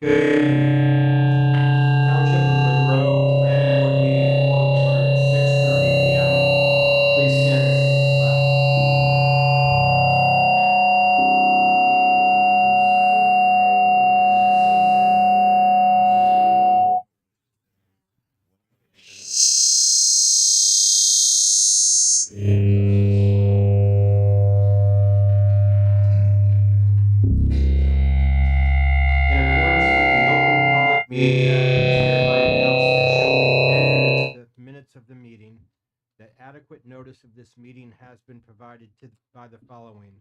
Township of Monroe Planning Board meeting will order at 6:30 p.m. Please stand as the flag. In accordance with the Open Public Meetings Act, it is hereby announced that shall be entered into the minutes of the meeting that adequate notice of this meeting has been provided by the following: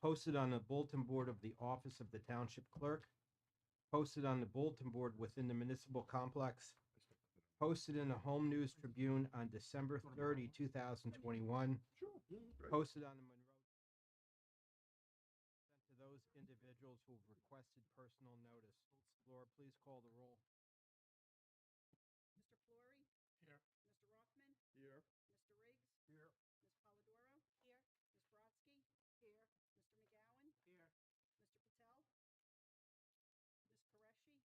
posted on the bulletin board of the office of the township clerk, posted on the bulletin board within the municipal complex, posted in the Home News Tribune on December 30, 2021, posted on the Monroe sent to those individuals who have requested personal notice. Laura, please call the roll. Mr. Flory? Here. Mr. Rothman? Here. Mr. Riggs? Here. Ms. Polidoro? Here. Ms. Brodsky? Here. Mr. McGowan? Here. Mr. Patel? Ms. Qureshi?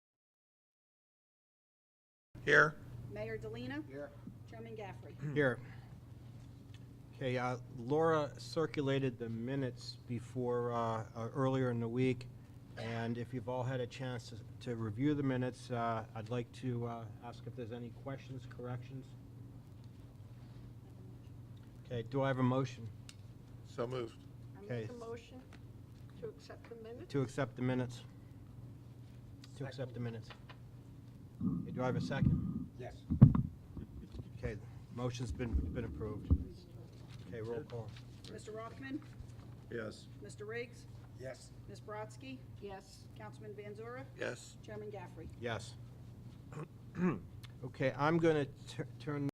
Here. Mayor Delina? Here. Chairman Gaffrey? Here. Okay, Laura circulated the minutes before, earlier in the week, and if you've all had a chance to review the minutes, I'd like to ask if there's any questions, corrections. Okay, do I have a motion So moved. I Okay. make a motion to accept the minutes. to accept the minutes? To accept the minutes. Okay, do I have a second? Yes. Okay, motion's been approved. Okay, roll call. Mr. Rothman? Yes. Mr. Riggs? Yes. Ms. Brodsky? Yes, Councilman Van Zora? Yes. Chairman Gaffrey? Yes. Okay, I'm going to turn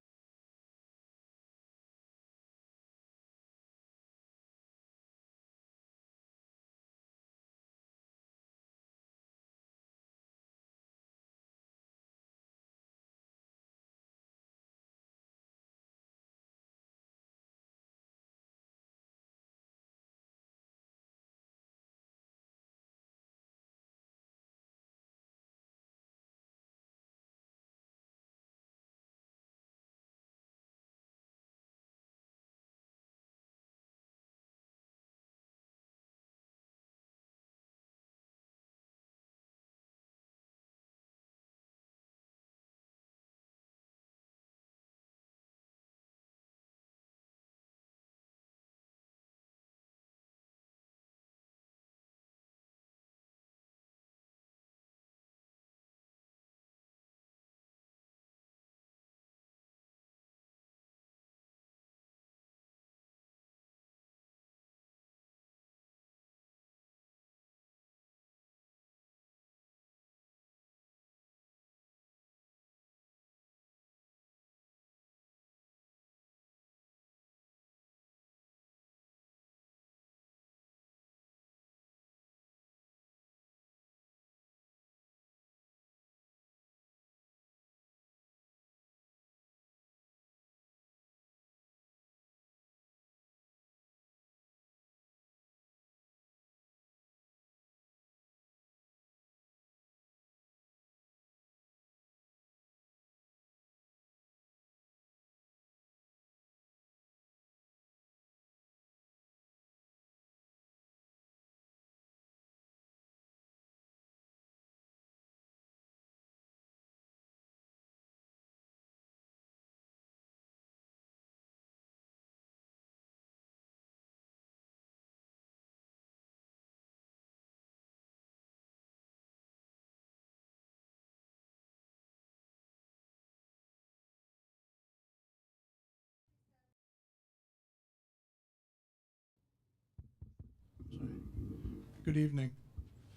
Good evening.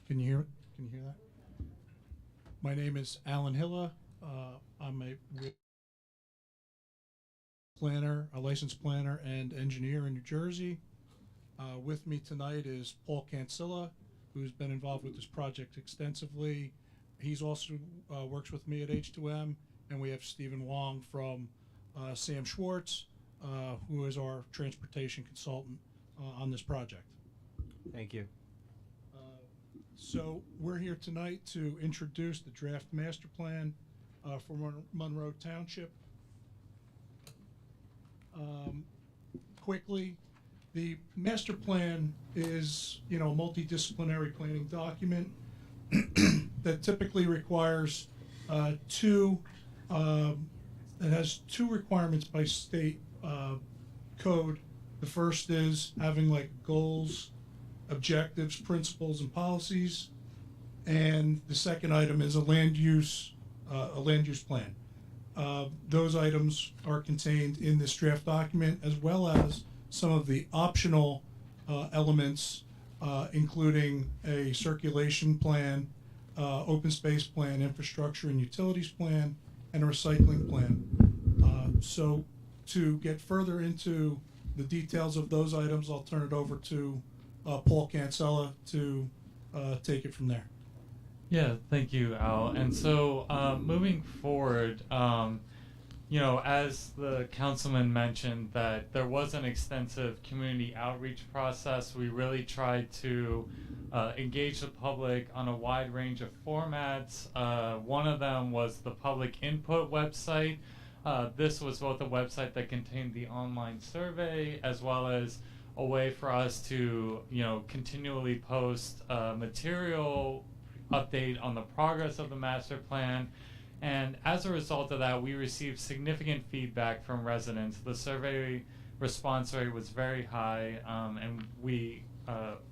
Can you hear it? Can you hear that? My name is Alan Hilla. I'm a planner, a licensed planner and engineer in New Jersey. With me tonight is Paul Cancilla, who's been involved with this project extensively. He's also works with me at H2M, and we have Stephen Wong from Sam Schwartz, who is our transportation consultant on this project. Thank you. So we're here tonight to introduce the draft master plan for Monroe Township. Quickly, the master plan is, a multidisciplinary planning document that typically requires it has two requirements by state code. The first is having like goals, objectives, principles, and policies, and the second item is a land use plan. Those items are contained in this draft document, as well as some of the optional elements, including a circulation plan, open space plan, infrastructure and utilities plan, and a recycling plan. So to get further into the details of those items, I'll turn it over to Paul Cancella to take it from there. Yeah, thank you, Al. And so moving forward, as the councilman mentioned, that there was an extensive community outreach process. We really tried to engage the public on a wide range of formats. One of them was the public input website. This was both a website that contained the online survey, as well as a way for us to, continually post material update on the progress of the master plan. And as a result of that, we received significant feedback from residents. The survey response rate was very high, and we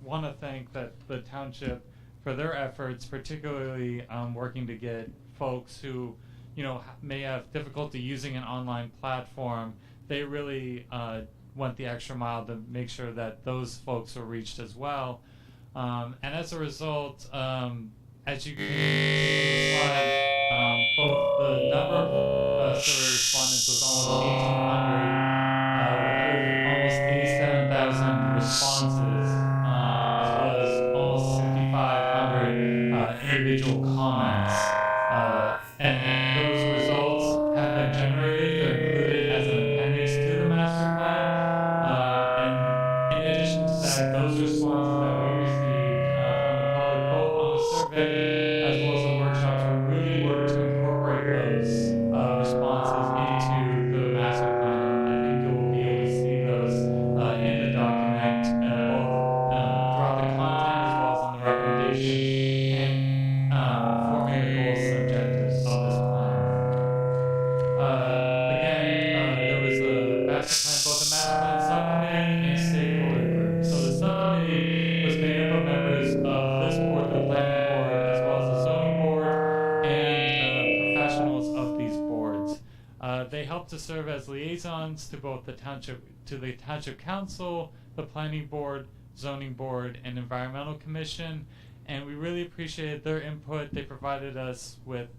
want to thank the township for their efforts, particularly working to get folks who may have difficulty using an online platform. They really went the extra mile to make sure that those folks were reached as well. And as a result, as you can see on the slide, both the number of survey respondents was almost 1,800, with almost 87,000 responses, as well as almost 5,500 individual comments. And those results have been generated. They're included as an appendix to the master plan. And in addition to that, those responses that we received from the public, both on the survey as well as the workshops, we really worked to incorporate those responses into the master plan. I think you will be able to see those in the document, both throughout the content as well as on the recommendations and forming the goals and objectives of this plan. Again, there was a master plan, both a master plan subcommittee and a stakeholder group. So the subcommittee was made up of members of this board, the planning board, as well as the zoning board, and professionals of these boards. They helped to serve as liaisons to both the township council, the planning board, zoning board, and environmental commission. And we really appreciated their input. They provided us with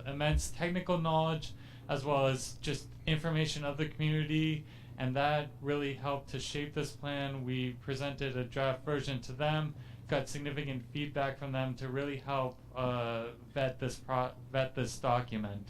immense technical knowledge, as well as just information of the community, and that really helped to shape this plan. We presented a draft version to them, got significant feedback from them to really help vet this document.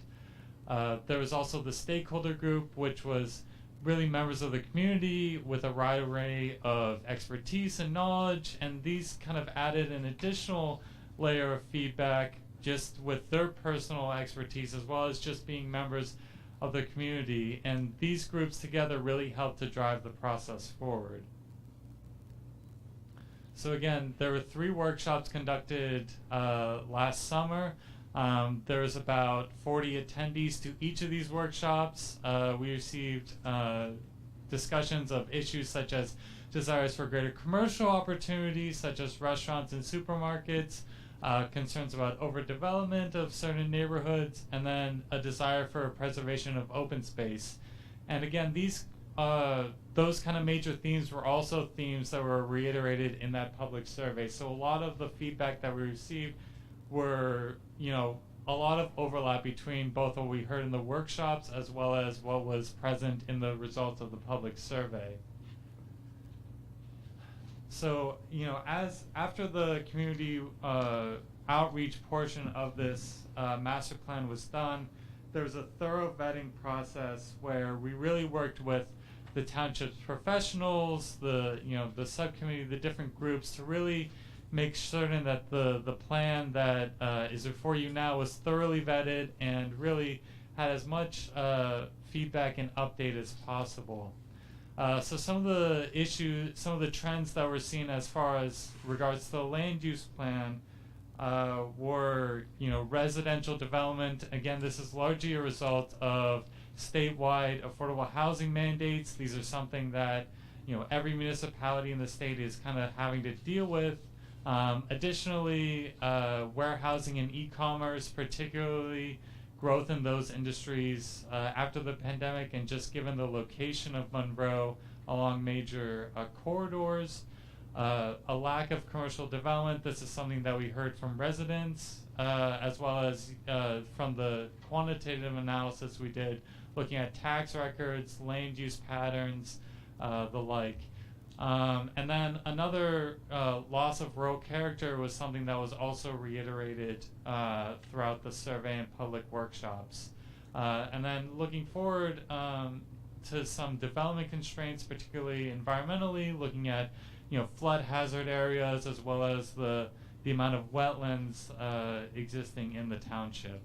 There was also the stakeholder group, which was really members of the community with a wide array of expertise and knowledge, and these kind of added an additional layer of feedback just with their personal expertise, as well as just being members of the community. And these groups together really helped to drive the process forward. So again, there were 3 workshops conducted last summer. There was about 40 attendees to each of these workshops. We received discussions of issues such as desires for greater commercial opportunities, such as restaurants and supermarkets, concerns about overdevelopment of certain neighborhoods, and then a desire for preservation of open space. And again, those kind of major themes were also themes that were reiterated in that public survey. So a lot of the feedback that we received were, a lot of overlap between both what we heard in the workshops as well as what was present in the results of the public survey. So, after the community outreach portion of this master plan was done, there was a thorough vetting process where we really worked with the township's professionals, the subcommittee, the different groups to really, make certain that the plan that is before you now was thoroughly vetted and really had as much feedback and update as possible. So some of the issues, some of the trends that we're seeing as far as regards to the land use plan were, residential development. Again, this is largely a result of statewide affordable housing mandates. These are something that, every municipality in the state is kind of having to deal with. Additionally, warehousing and e-commerce, particularly growth in those industries after the pandemic, and just given the location of Monroe along major corridors, a lack of commercial development. This is something that we heard from residents, as well as from the quantitative analysis we did, looking at tax records, land use patterns, the like. And then another loss of rural character was something that was also reiterated throughout the survey and public workshops. And then looking forward to some development constraints, particularly environmentally, looking at flood hazard areas as well as the amount of wetlands existing in the township.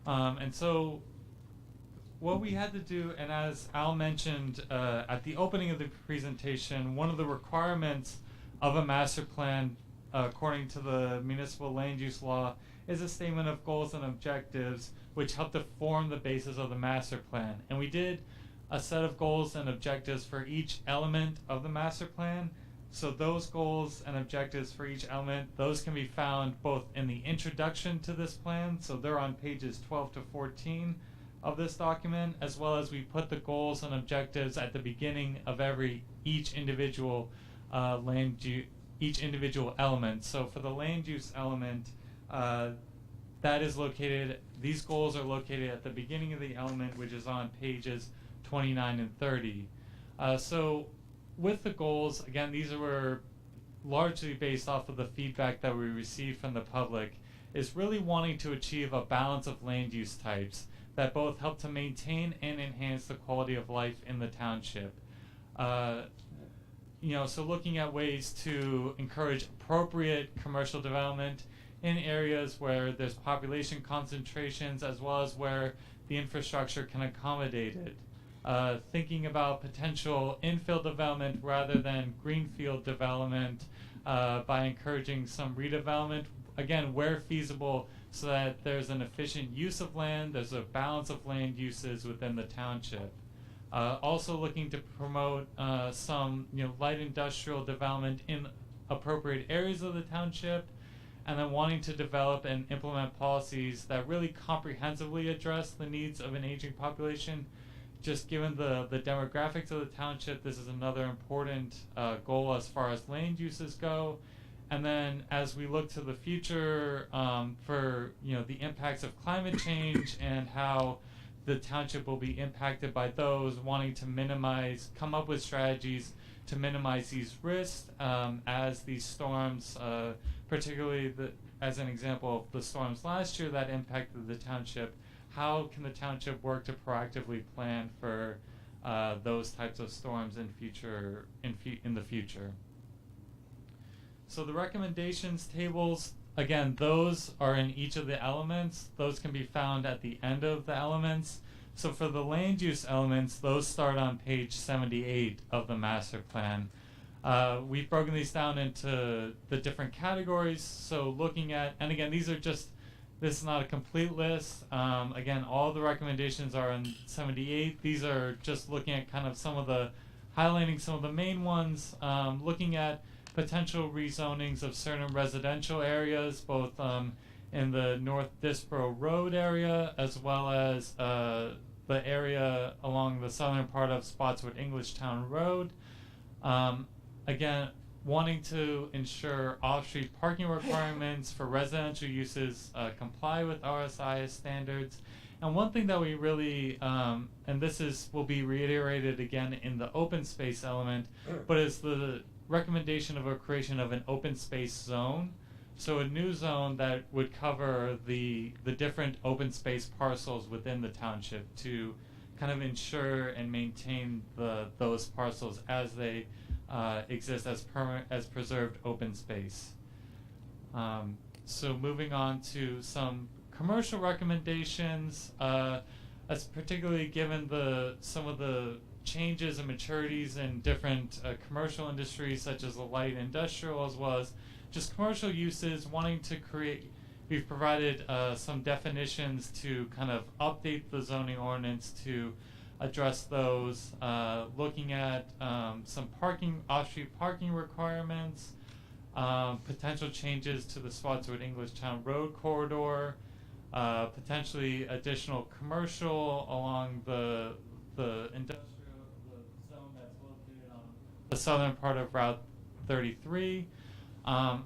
And so what we had to do, and as Al mentioned at the opening of the presentation, one of the requirements of a master plan, according to the municipal land use law, is a statement of goals and objectives which help to form the basis of the master plan. And we did a set of goals and objectives for each element of the master plan. So those goals and objectives for each element, those can be found both in the introduction to this plan, so they're on pages 12 to 14 of this document, as well as we put the goals and objectives at the beginning of each individual element. So for the land use element, that is located, these goals are located at the beginning of the element, which is on pages 29 and 30. So with the goals, again, these were largely based off of the feedback that we received from the public, is really wanting to achieve a balance of land use types that both help to maintain and enhance the quality of life in the township. So looking at ways to encourage appropriate commercial development in areas where there's population concentrations, as well as where the infrastructure can accommodate it. Thinking about potential infill development rather than greenfield development by encouraging some redevelopment, again, where feasible, so that there's an efficient use of land, there's a balance of land uses within the township. Also looking to promote some light industrial development in appropriate areas of the township, and then wanting to develop and implement policies that really comprehensively address the needs of an aging population. Just given the demographics of the township, this is another important goal as far as land uses go. And then as we look to the future for the impacts of climate change and how the township will be impacted by those, wanting to come up with strategies to minimize these risks as these storms, particularly as an example of the storms last year that impacted the township. How can the township work to proactively plan for those types of storms in the future? So the recommendations tables, again, those are in each of the elements. Those can be found at the end of the elements. So for the land use elements, those start on page 78 of the master plan. We've broken these down into the different categories. So looking at, and again, this is not a complete list. Again, all the recommendations are on 78. These are just looking at highlighting some of the main ones, looking at potential rezonings of certain residential areas, both in the North Disboro Road area, as well as the area along the southern part of Spotswood Englishtown Road. Again, wanting to ensure off-street parking requirements for residential uses comply with RSIS standards. And one thing that we really, and this will be reiterated again in the open space element, but is the recommendation of a creation of an open space zone. So a new zone that would cover the different open space parcels within the township to kind of ensure and maintain those parcels as they exist as preserved open space. So moving on to some commercial recommendations, as particularly given some of the changes and maturities in different commercial industries such as the light industrial as well as just commercial uses, wanting to create, we've provided some definitions to kind of update the zoning ordinance to address those, looking at some off-street parking requirements, potential changes to the Spotswood Englishtown Road corridor, potentially additional commercial along the zone that's located on the southern part of Route 33.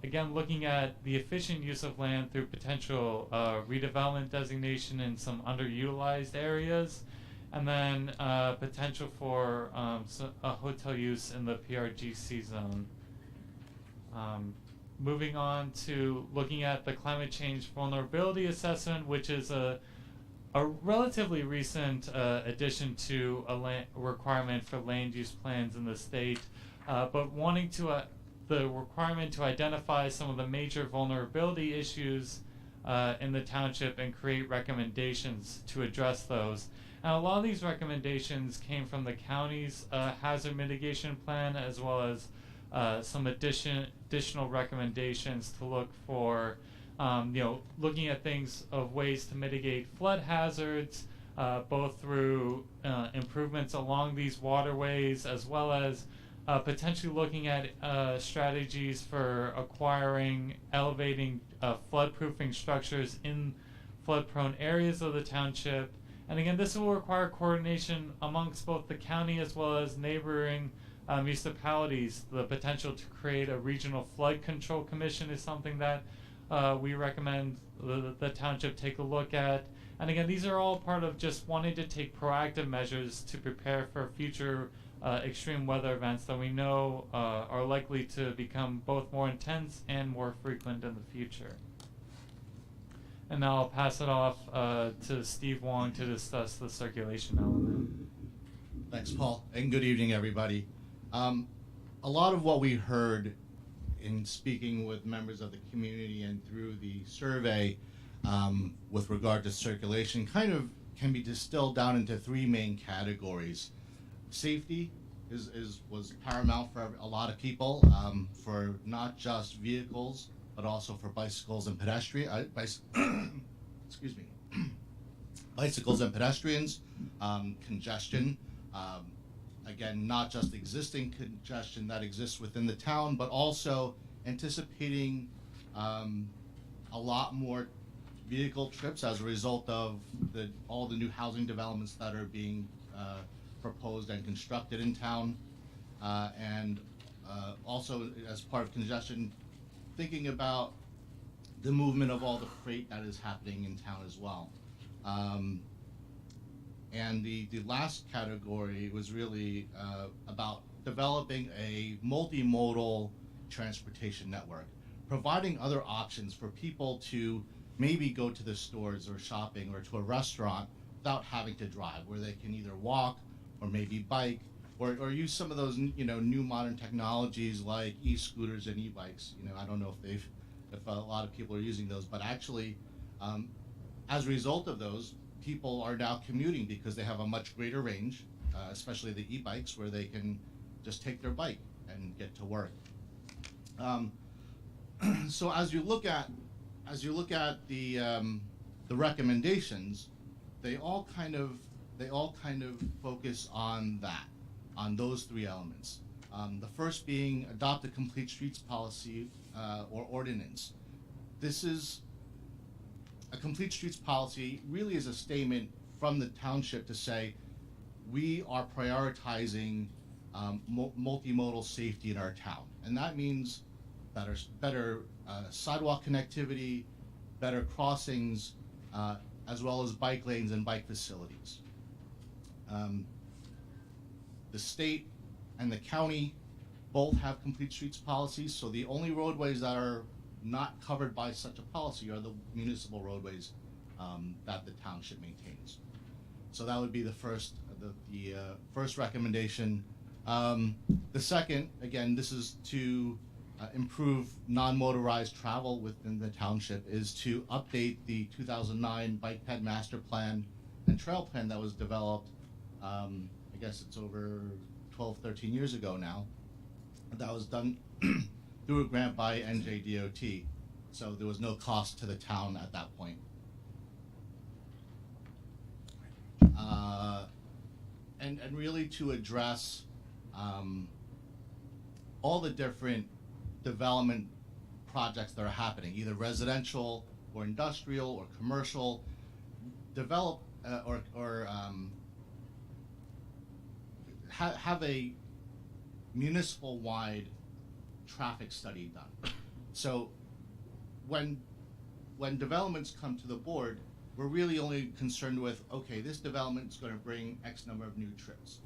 Again, looking at the efficient use of land through potential redevelopment designation in some underutilized areas, and then potential for a hotel use in the PRGC zone. Moving on to looking at the climate change vulnerability assessment, which is a relatively recent addition to a requirement for land use plans in the state, but wanting to the requirement to identify some of the major vulnerability issues in the township and create recommendations to address those. And a lot of these recommendations came from the county's hazard mitigation plan, as well as some additional recommendations to look for, looking at things of ways to mitigate flood hazards, both through improvements along these waterways, as well as potentially looking at strategies for elevating flood-proofing structures in flood-prone areas of the township. And again, this will require coordination amongst both the county as well as neighboring municipalities. The potential to create a regional flood control commission is something that we recommend the township take a look at. And again, these are all part of just wanting to take proactive measures to prepare for future extreme weather events that we know are likely to become both more intense and more frequent in the future. And now I'll pass it off to Steve Wong to discuss the circulation element. Thanks, Paul, and good evening, everybody. A lot of what we heard in speaking with members of the community and through the survey with regard to circulation kind of can be distilled down into three main categories. Safety was paramount for a lot of people, for not just vehicles, but also for bicycles and excuse me, bicycles and pedestrians, congestion, again, not just existing congestion that exists within the town, but also anticipating a lot more vehicle trips as a result of all the new housing developments that are being proposed and constructed in town, and also as part of congestion, thinking about the movement of all the freight that is happening in town as well. And the last category was really about developing a multimodal transportation network, providing other options for people to maybe go to the stores or shopping or to a restaurant without having to drive, where they can either walk or maybe bike or use some of those new modern technologies like e-scooters and e-bikes. I don't know if a lot of people are using those, but actually as a result of those, people are now commuting because they have a much greater range, especially the e-bikes, where they can just take their bike and get to work. So as you look at the recommendations, they all kind of focus on those three elements. The first being adopt a complete streets policy or ordinance. This is a complete streets policy really is a statement from the township to say we are prioritizing multimodal safety in our town, and that means better sidewalk connectivity, better crossings, as well as bike lanes and bike facilities. The state and the county both have complete streets policies, so the only roadways that are not covered by such a policy are the municipal roadways that the township maintains. So that would be the first recommendation The second, again, this is to improve non-motorized travel within the township, is to update the 2009 Bike Ped Master Plan and Trail Plan that was developed, I guess it's over 12, 13 years ago now. That was done through a grant by NJDOT, so there was no cost to the town at that point. And really to address all the different development projects that are happening, either residential or industrial or commercial, develop have a municipal-wide traffic study done. So when developments come to the board, we're really only concerned with, okay, this development is going to bring X number of new trips.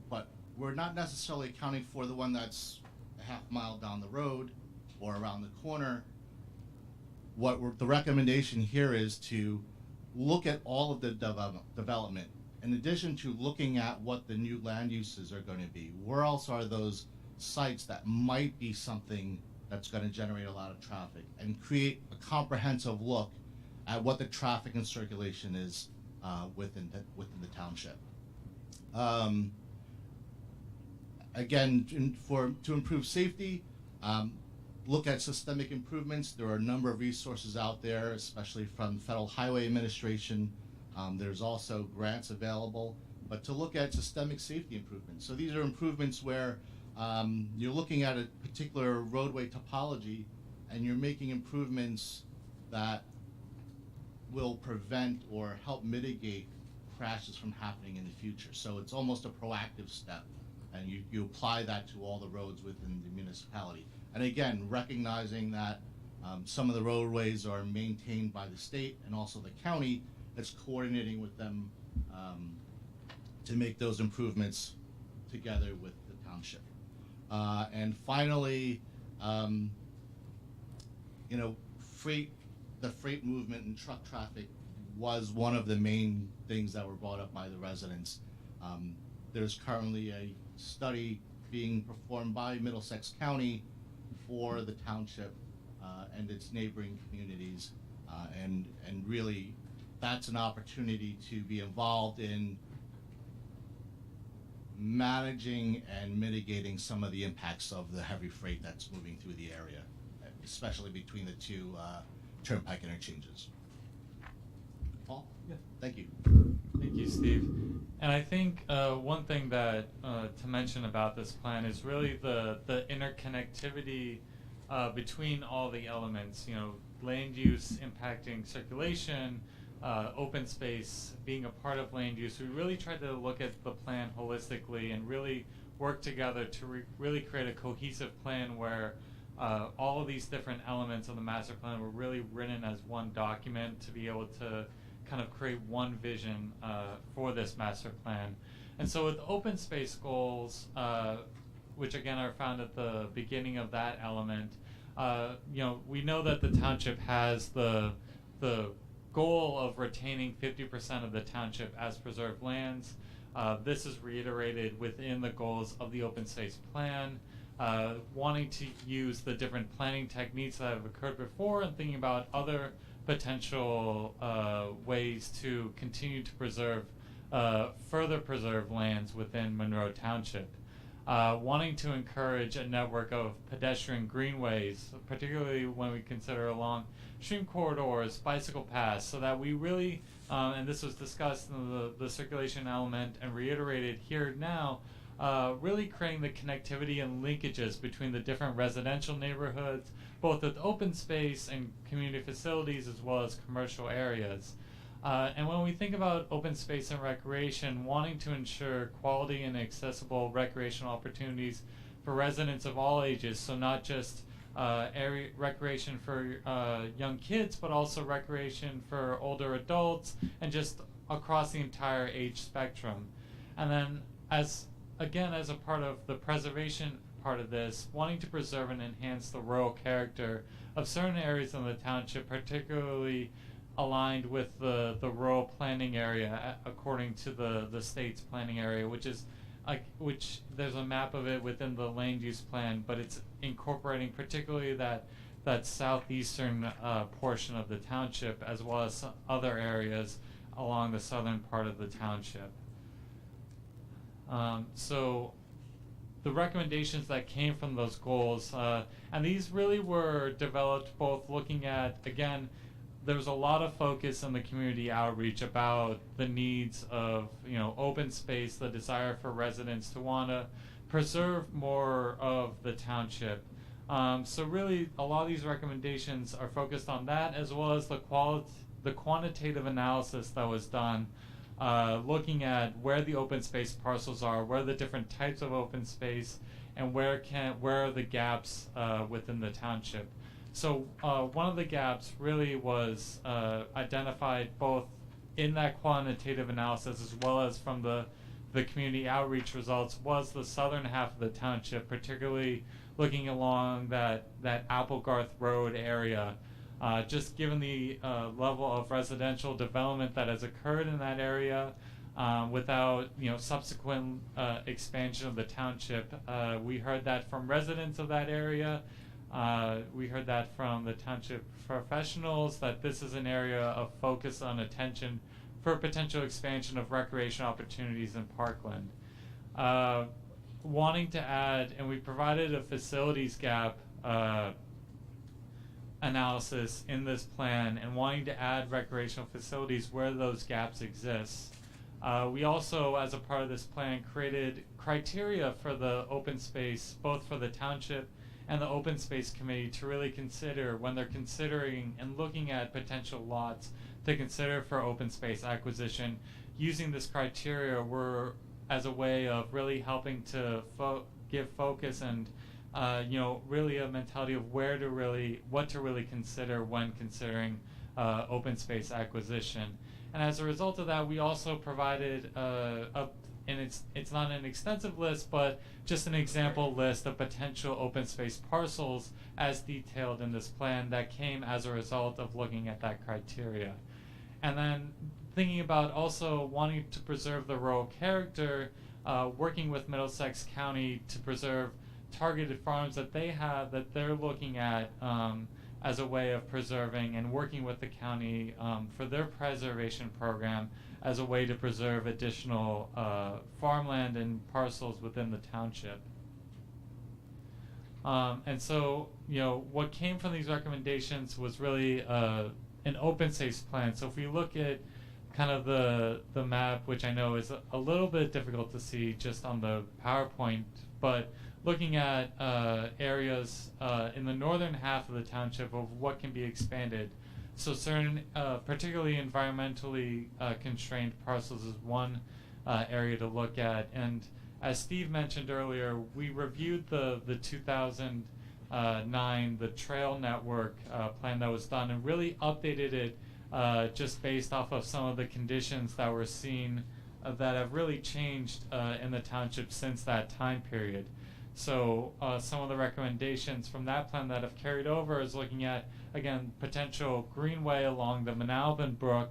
But we're not necessarily accounting for the one that's a half mile down the road or around the corner. The recommendation here is to look at all of the development. In addition to looking at what the new land uses are going to be, where else are those sites that might be something that's going to generate a lot of traffic, and create a comprehensive look at what the traffic and circulation is within the township. Again, to improve safety, look at systemic improvements. There are a number of resources out there, especially from Federal Highway Administration. There's also grants available, but to look at systemic safety improvements. So these are improvements where you're looking at a particular roadway topology and you're making improvements that will prevent or help mitigate crashes from happening in the future. So it's almost a proactive step, and you apply that to all the roads within the municipality. And again, recognizing that some of the roadways are maintained by the state and also the county, it's coordinating with them to make those improvements together with the township. And finally, the freight movement and truck traffic was one of the main things that were brought up by the residents. There's currently a study being performed by Middlesex County for the township and its neighboring communities, and really that's an opportunity to be involved in managing and mitigating some of the impacts of the heavy freight that's moving through the area, especially between the two turnpike interchanges. Paul? Yeah. Thank you. Thank you, Steve. And I think one thing that to mention about this plan is really the interconnectivity between all the elements. Land use impacting circulation, open space being a part of land use. We really tried to look at the plan holistically and really work together to really create a cohesive plan where all of these different elements of the master plan were really written as one document to be able to kind of create one vision for this master plan. And so with open space goals, which again are found at the beginning of that element, we know that the township has the goal of retaining 50% of the township as preserved lands. This is reiterated within the goals of the open space plan. Wanting to use the different planning techniques that have occurred before and thinking about other potential ways to continue to preserve, further preserve lands within Monroe Township. Wanting to encourage a network of pedestrian greenways, particularly when we consider along stream corridors, bicycle paths, so that we really, and this was discussed in the circulation element and reiterated here now, really creating the connectivity and linkages between the different residential neighborhoods, both with open space and community facilities as well as commercial areas. And when we think about open space and recreation, wanting to ensure quality and accessible recreational opportunities for residents of all ages, so not just area recreation for young kids, but also recreation for older adults and just across the entire age spectrum. And then as a part of the preservation part of this, wanting to preserve and enhance the rural character of certain areas in the township, particularly aligned with the rural planning area according to the state's planning area, which is which there's a map of it within the land use plan, but it's incorporating particularly that southeastern portion of the township, as well as some other areas along the southern part of the township. So the recommendations that came from those goals, and these really were developed both looking at, again, there was a lot of focus in the community outreach about the needs of, open space, the desire for residents to want to preserve more of the township. So really, a lot of these recommendations are focused on that, as well as the quantitative analysis that was done, looking at where the open space parcels are, where are the different types of open space, and where are the gaps within the township. So one of the gaps really was identified both in that quantitative analysis as well as from the community outreach results, was the southern half of the township, particularly looking along that Applegarth Road area. Just given the level of residential development that has occurred in that area, without subsequent expansion of the township, we heard that from residents of that area. We heard that from the township professionals, that this is an area of focus on attention for potential expansion of recreation opportunities in Parkland. Wanting to add, and we provided a facilities gap analysis in this plan, and wanting to add recreational facilities where those gaps exist. We also, as a part of this plan, created criteria for the open space, both for the township and the open space committee, to really consider when they're considering and looking at potential lots to consider for open space acquisition. Using this criteria were as a way of really helping to give focus and really a mentality of what to really consider when considering open space acquisition. And as a result of that, we also provided and it's not an extensive list, but just an example list of potential open space parcels as detailed in this plan that came as a result of looking at that criteria. And then thinking about also wanting to preserve the rural character, working with Middlesex County to preserve targeted farms that they have, that they're looking at as a way of preserving, and working with the county for their preservation program as a way to preserve additional farmland and parcels within the township. And so, what came from these recommendations was really an open space plan. So if we look at kind of the map, which I know is a little bit difficult to see just on the PowerPoint, but looking at areas in the northern half of the township of what can be expanded. So certain, particularly environmentally constrained parcels is one area to look at. And as Steve mentioned earlier, we reviewed the 2009, the trail network plan that was done, and really updated it just based off of some of the conditions that were seen that have really changed in the township since that time period. So some of the recommendations from that plan that have carried over is looking at, again, potential greenway along the Manalapan Brook,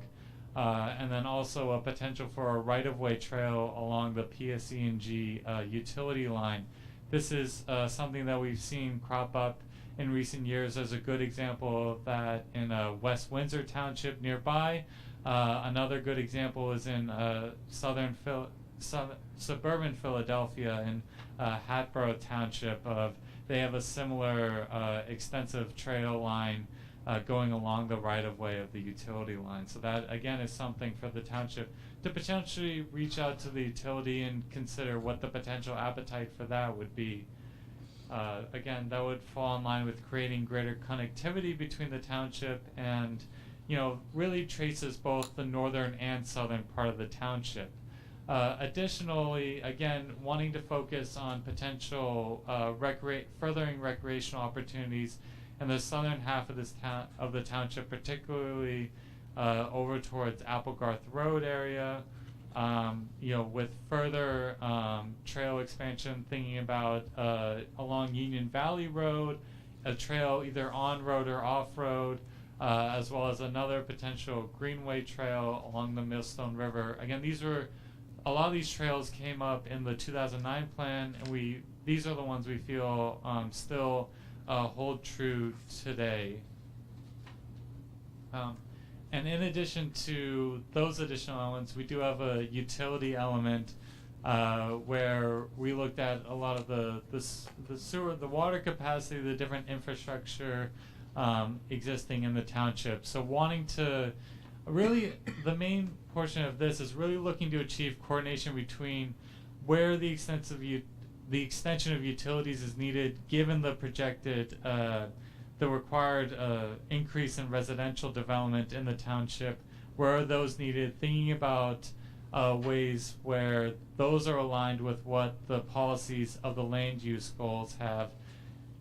and then also a potential for a right-of-way trail along the PSE&G utility line. This is something that we've seen crop up in recent years as a good example of that in West Windsor Township nearby. Another good example is in suburban Philadelphia in Hatboro Township. They have a similar extensive trail line going along the right-of-way of the utility line. So that, again, is something for the township to potentially reach out to the utility and consider what the potential appetite for that would be. Again, that would fall in line with creating greater connectivity between the township and, really traces both the northern and southern part of the township. Additionally, again, wanting to focus on potential furthering recreational opportunities in the southern half of the township, particularly over towards Applegarth Road area. With further trail expansion, thinking about along Union Valley Road, a trail either on-road or off-road, as well as another potential greenway trail along the Millstone River. Again, these were a lot of these trails came up in the 2009 plan, and these are the ones we feel still hold true today. And in addition to those additional elements, we do have a utility element where we looked at a lot of the sewer, the water capacity, the different infrastructure existing in the township. So wanting to really, the main portion of this is really looking to achieve coordination between where the extension of utilities is needed, given the projected, the required increase in residential development in the township. Where are those needed? Thinking about ways where those are aligned with what the policies of the land use goals have.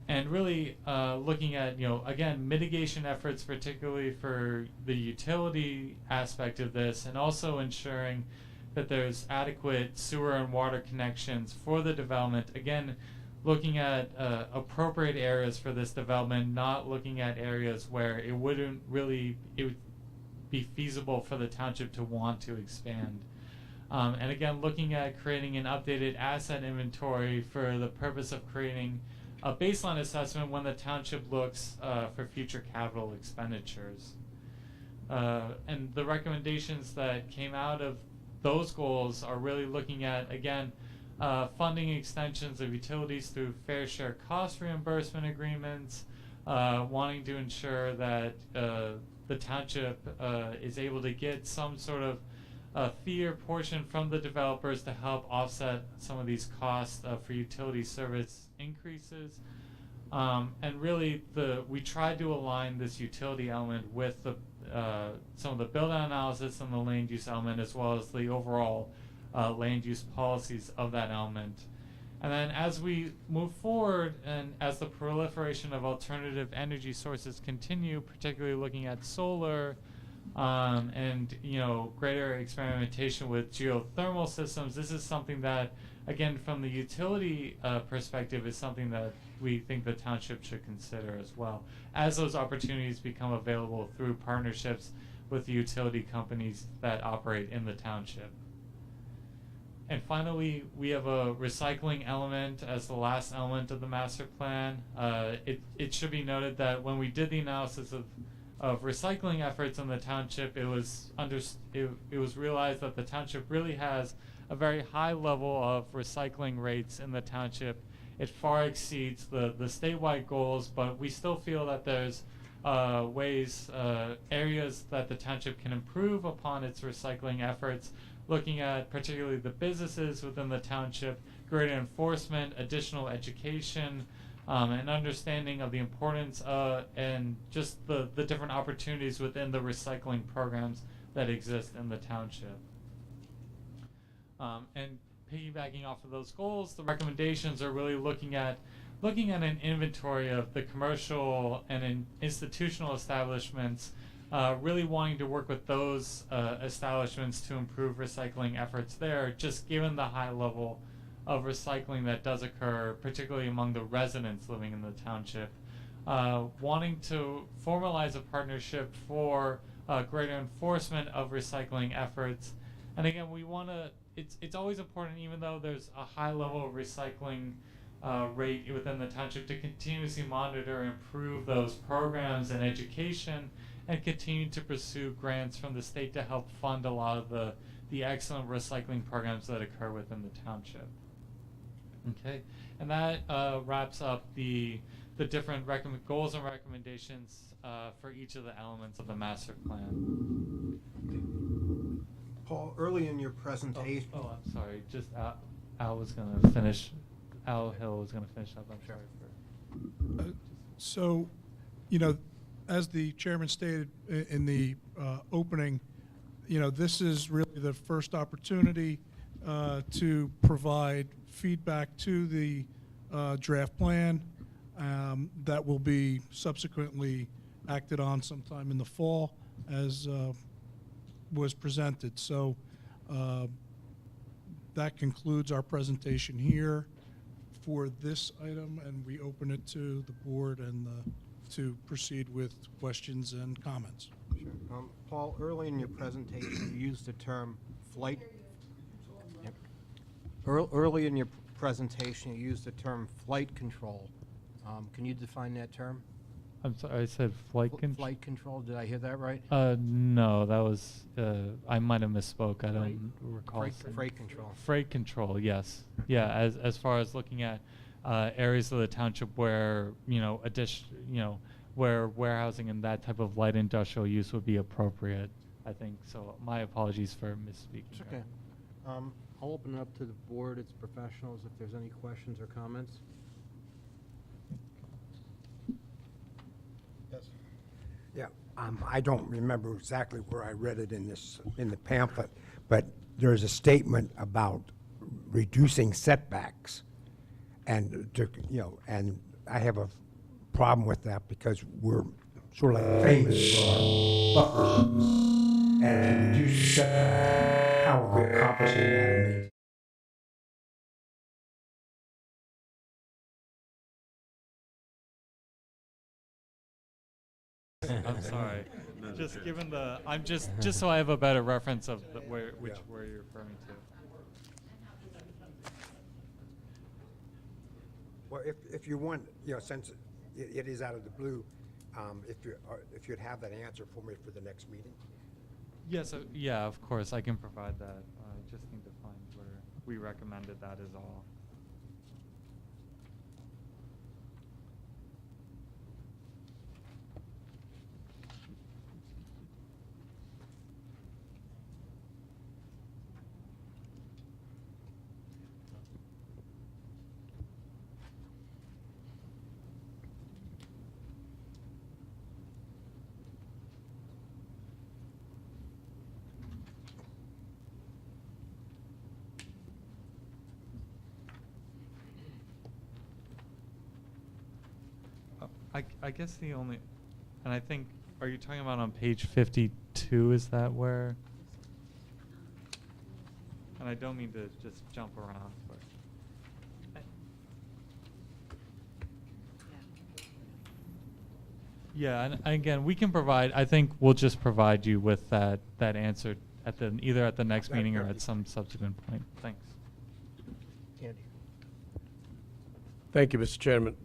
And really looking at, again, mitigation efforts, particularly for the utility aspect of this, and also ensuring that there's adequate sewer and water connections for the development. Again, looking at appropriate areas for this development, not looking at areas where it would be feasible for the township to want to expand. And again, looking at creating an updated asset inventory for the purpose of creating a baseline assessment when the township looks for future capital expenditures. And the recommendations that came out of those goals are really looking at, again, funding extensions of utilities through fair share cost reimbursement agreements, wanting to ensure that the township is able to get some sort of fee or portion from the developers to help offset some of these costs for utility service increases. And really, we tried to align this utility element with some of the build-out analysis and the land use element, as well as the overall land use policies of that element. And then as we move forward, and as the proliferation of alternative energy sources continue, particularly looking at solar, and greater experimentation with geothermal systems, this is something that, again, from the utility perspective, is something that we think the township should consider as well, as those opportunities become available through partnerships with the utility companies that operate in the township. And finally, we have a recycling element as the last element of the master plan. It should be noted that when we did the analysis of recycling efforts in the township, it was realized that the township really has a very high level of recycling rates in the township. It far exceeds the statewide goals, but we still feel that there's areas that the township can improve upon its recycling efforts, looking at particularly the businesses within the township, greater enforcement, additional education, and understanding of the importance and just the different opportunities within the recycling programs that exist in the township. And piggybacking off of those goals, the recommendations are really looking at an inventory of the commercial and institutional establishments, really wanting to work with those establishments to improve recycling efforts there, just given the high level of recycling that does occur, particularly among the residents living in the township. Wanting to formalize a partnership for greater enforcement of recycling efforts. And again, it's always important, even though there's a high level of recycling rate within the township, to continuously monitor and improve those programs and education, and continue to pursue grants from the state to help fund a lot of the excellent recycling programs that occur within the township. Okay, and that wraps up the different goals and recommendations for each of the elements of the master plan. Paul, early in your presentation. Oh, I'm sorry. Just Al was going to finish. Al Hill was going to finish up. I'm sorry for. So, as the chairman stated in the opening, this is really the first opportunity to provide feedback to the draft plan that will be subsequently acted on sometime in the fall, as was presented. So that concludes our presentation here for this item, and we open it to the board and to proceed with questions and comments. Sure. Paul, early in your presentation, you used the term flight. Early in your presentation, you used the term flight control. Can you define that term? I'm sorry, I said flight control. Flight control, did I hear that right? No, that was, I might have misspoke. I don't Freight- recall. saying- Freight control. Freight control, yes. Yeah, as far as looking at areas of the township where, where warehousing and that type of light industrial use would be appropriate, I think. So my apologies for misspeaking. It's okay. I'll open it up to the board, its professionals, if there's any questions or comments. Yes. Yeah, I don't remember exactly where I read it in the pamphlet, but there's a statement about reducing setbacks. And and I have a problem with that because we're sort of like famous for our buffer zones. And to reduce the setback, how are we accomplishing that in these? I'm sorry. Just given the, just so I have a better reference of where you're referring to. Well, if you want, since it is out of the blue, if you'd have that answer for me for the next meeting. Yes, yeah, of course, I can provide that. I just need to find where we recommended that is all. I guess the only, and I think, are you talking about on page 52? Is that where? And I don't mean to just jump around, but. Yeah, and again, we can provide. I think we'll just provide you with that answer at either at the next meeting or at some subsequent point. Thanks. Andy. Thank you, Mr. Chairman.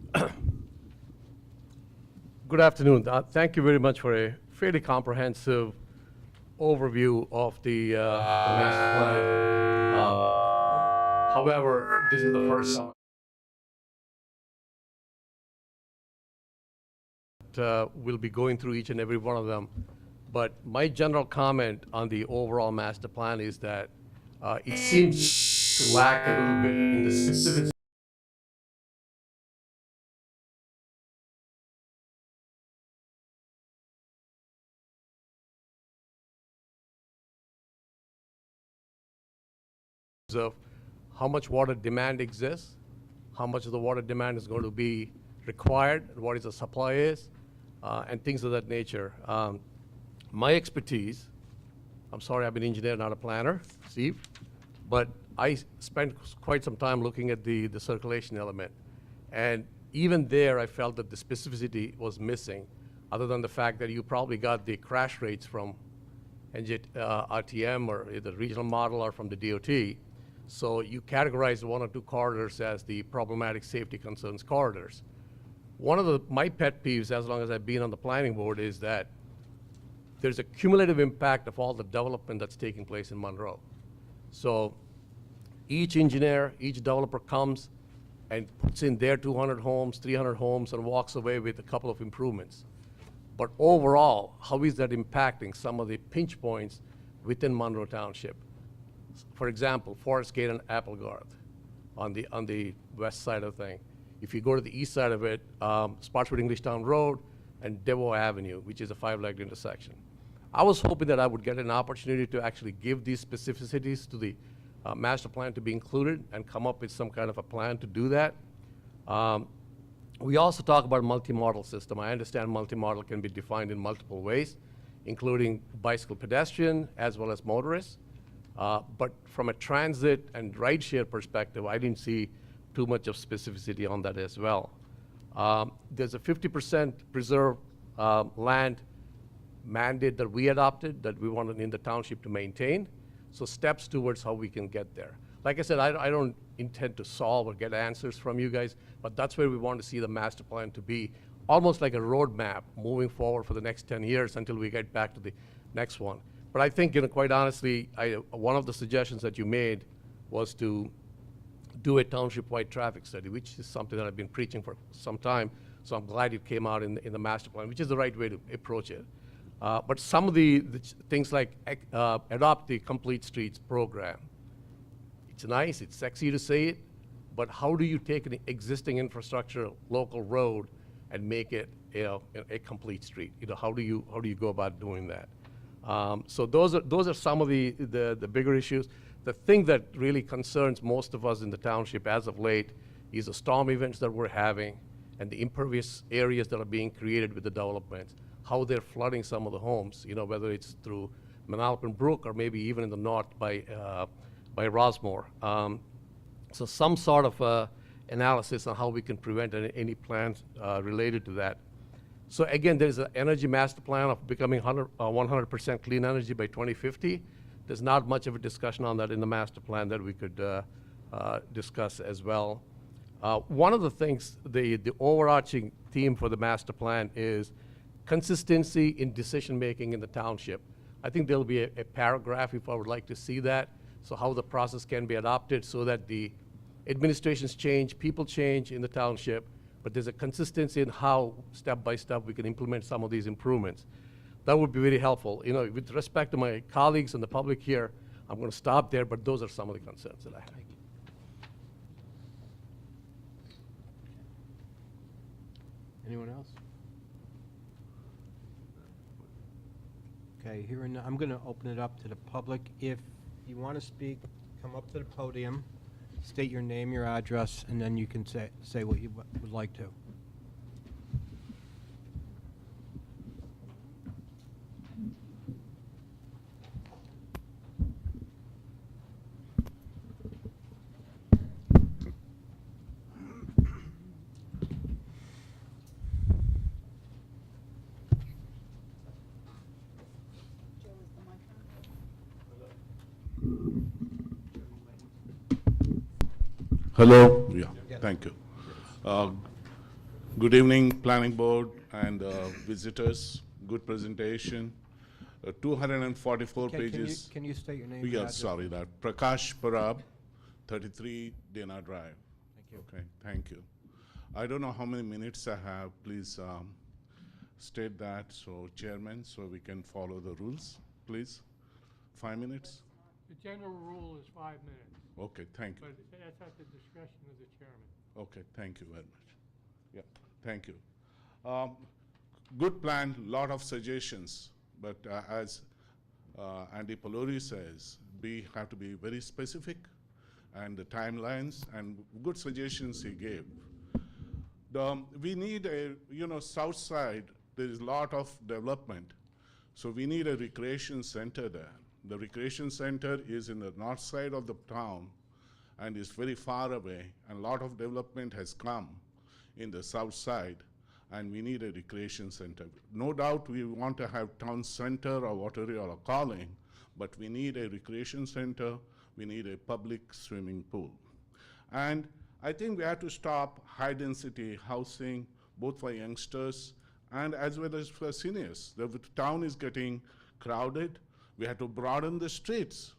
Good afternoon. Thank you very much for a fairly comprehensive overview of the master plan. However, this is the first time that we'll be going through each and every one of them. But my general comment on the overall master plan is that it seems to lack a little bit in the specifics of how much water demand exists, how much of the water demand is going to be required, and what is the supply is, and things of that nature. My expertise, I'm sorry, I'm an engineer, not a planner, Steve, but I spent quite some time looking at the circulation element. And even there, I felt that the specificity was missing, other than the fact that you probably got the crash rates from RTM or the regional model or from the DOT. So you categorize one or two corridors as the problematic safety concerns corridors. One of my pet peeves, as long as I've been on the planning board, is that there's a cumulative impact of all the development that's taking place in Monroe. So each engineer, each developer comes and puts in their 200 homes, 300 homes, and walks away with a couple of improvements. But overall, how is that impacting some of the pinch points within Monroe Township? For example, Forest Gate and Applegarth on the west side of the thing. If you go to the east side of it, Spotswood Englishtown Road and Devo Avenue, which is a five-legged intersection. I was hoping that I would get an opportunity to actually give these specificities to the master plan to be included and come up with some kind of a plan to do that. We also talk about multi-modal system. I understand multi-modal can be defined in multiple ways, including bicycle pedestrian as well as motorists. But from a transit and rideshare perspective, I didn't see too much of specificity on that as well. There's a 50% preserved land mandate that we adopted that we wanted in the township to maintain. So steps towards how we can get there. like I said, I don't intend to solve or get answers from you guys, but that's where we want to see the master plan to be, almost like a roadmap moving forward for the next 10 years until we get back to the next one. But I think, quite honestly, one of the suggestions that you made was to do a township-wide traffic study, which is something that I've been preaching for some time. So I'm glad it came out in the master plan, which is the right way to approach it. But some of the things like adopt the Complete Streets program. It's nice, it's sexy to say it, but how do you take an existing infrastructure, local road, and make it, a complete street? How do you go about doing that? So those are some of the bigger issues. The thing that really concerns most of us in the township as of late is the storm events that we're having and the impervious areas that are being created with the developments, how they're flooding some of the homes, whether it's through Manalapan Brook or maybe even in the north by Rossmore. So some sort of analysis on how we can prevent any plans related to that. So again, there's an energy master plan of becoming 100% clean energy by 2050. There's not much of a discussion on that in the master plan that we could discuss as well. One of the things, the overarching theme for the master plan is consistency in decision-making in the township. I think there'll be a paragraph if I would like to see that, so how the process can be adopted so that the administrations change, people change in the township, but there's a consistency in how, step by step, we can implement some of these improvements. That would be very helpful. With respect to my colleagues and the public here, I'm going to stop there, but those are some of the concerns that I have. Anyone else? Okay, I'm going to open it up to the public. If you want to speak, come up to the podium, state your name, your address, and then you can say what you would like to. Joe, is the mic on? Hello, thank you. Good evening, planning board and visitors. Good presentation. 244 Okay, pages. Can you state your name? and Yeah, address? sorry that. Prakash Parab, 33 Dana Drive. Thank you. Okay, thank you. I don't know how many minutes I have. Please state that, so chairman, so we can follow the rules, please. 5 minutes? The general rule is 5 minutes, Okay, thank you. but that's at the discretion of the chairman. Okay, thank you very much. Yeah, thank you. Good plan, lot of suggestions, but as Andy Polori says, we have to be very specific, and the timelines and good suggestions he gave. We need south side, there is a lot of development, so we need a recreation center there. The recreation center is in the north side of the town and is very far away, and a lot of development has come in the south side, and we need a recreation center. No doubt we want to have town center or whatever you are calling, but we need a recreation center, we need a public swimming pool. And I think we have to stop high density housing, both for youngsters and as well as for seniors. The town is getting crowded. We have to broaden the streets.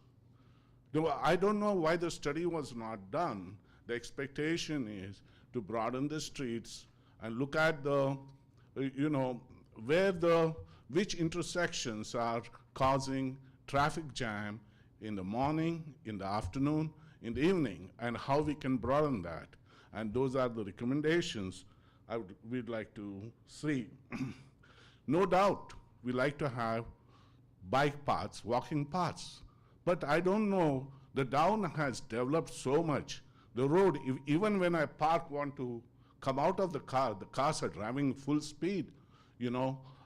I don't know why the study was not done. The expectation is to broaden the streets and look at the, which intersections are causing traffic jam in the morning, in the afternoon, in the evening, and how we can broaden that. And those are the recommendations we'd like to see. No doubt, we like to have bike paths, walking paths. But I don't know, the town has developed so much. The road, even when I want to come out of the cars are driving full speed,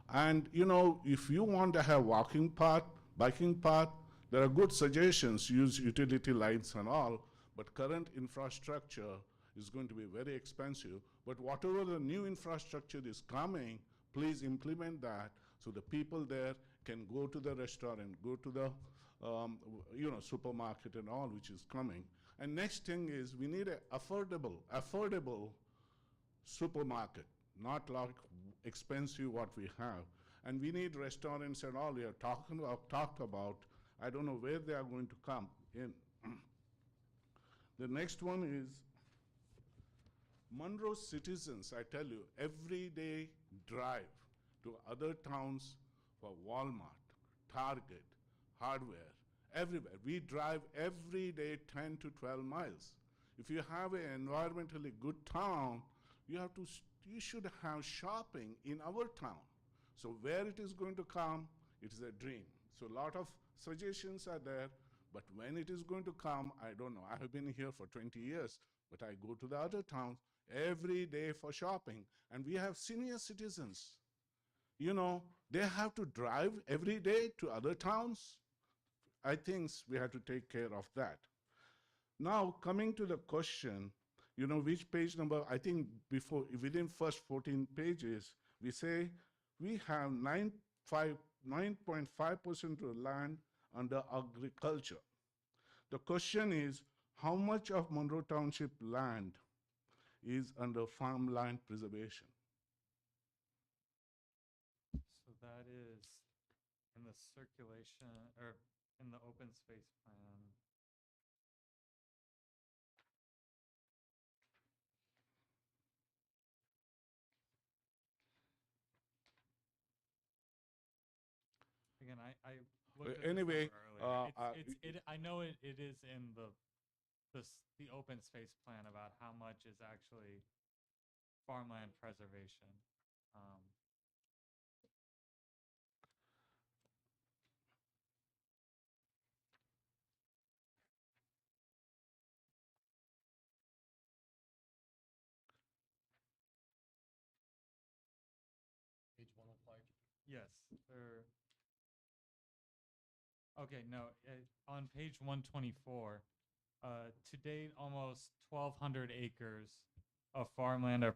And, if you want to have walking path, biking path, there are good suggestions, use utility lights and all, but current infrastructure is going to be very expensive. But whatever the new infrastructure is coming, please implement that so the people there can go to the restaurant, go to the supermarket and all which is coming. And next thing is we need a affordable supermarket, not like expensive what we have. And we need restaurants and all. We are talked about. I don't know where they are going to come in. The next one is Monroe citizens, I tell you, every day drive to other towns for Walmart, Target, hardware, everywhere. We drive every day 10 to 12 miles. If you have an environmentally good town, you should have shopping in our town. So where it is going to come, it is a dream. So a lot of suggestions are there, but when it is going to come, I don't know. I have been here for 20 years, but I go to the other towns every day for shopping. And we have senior citizens. You know, they have to drive every day to other towns. I think we have to take care of that. Now, coming to the question, you know, which page number, I think within first 14 pages, we say we have 9.5% of land under agriculture. The question is, how much of Monroe Township land is under farmland preservation? So that is in the circulation, or in the open space plan. Again, I looked at this Anyway, number earlier. I know it is in the open space plan about how much is actually farmland preservation. Page 105. Yes. Okay, no. On page 124, to date, almost 1,200 acres of farmland are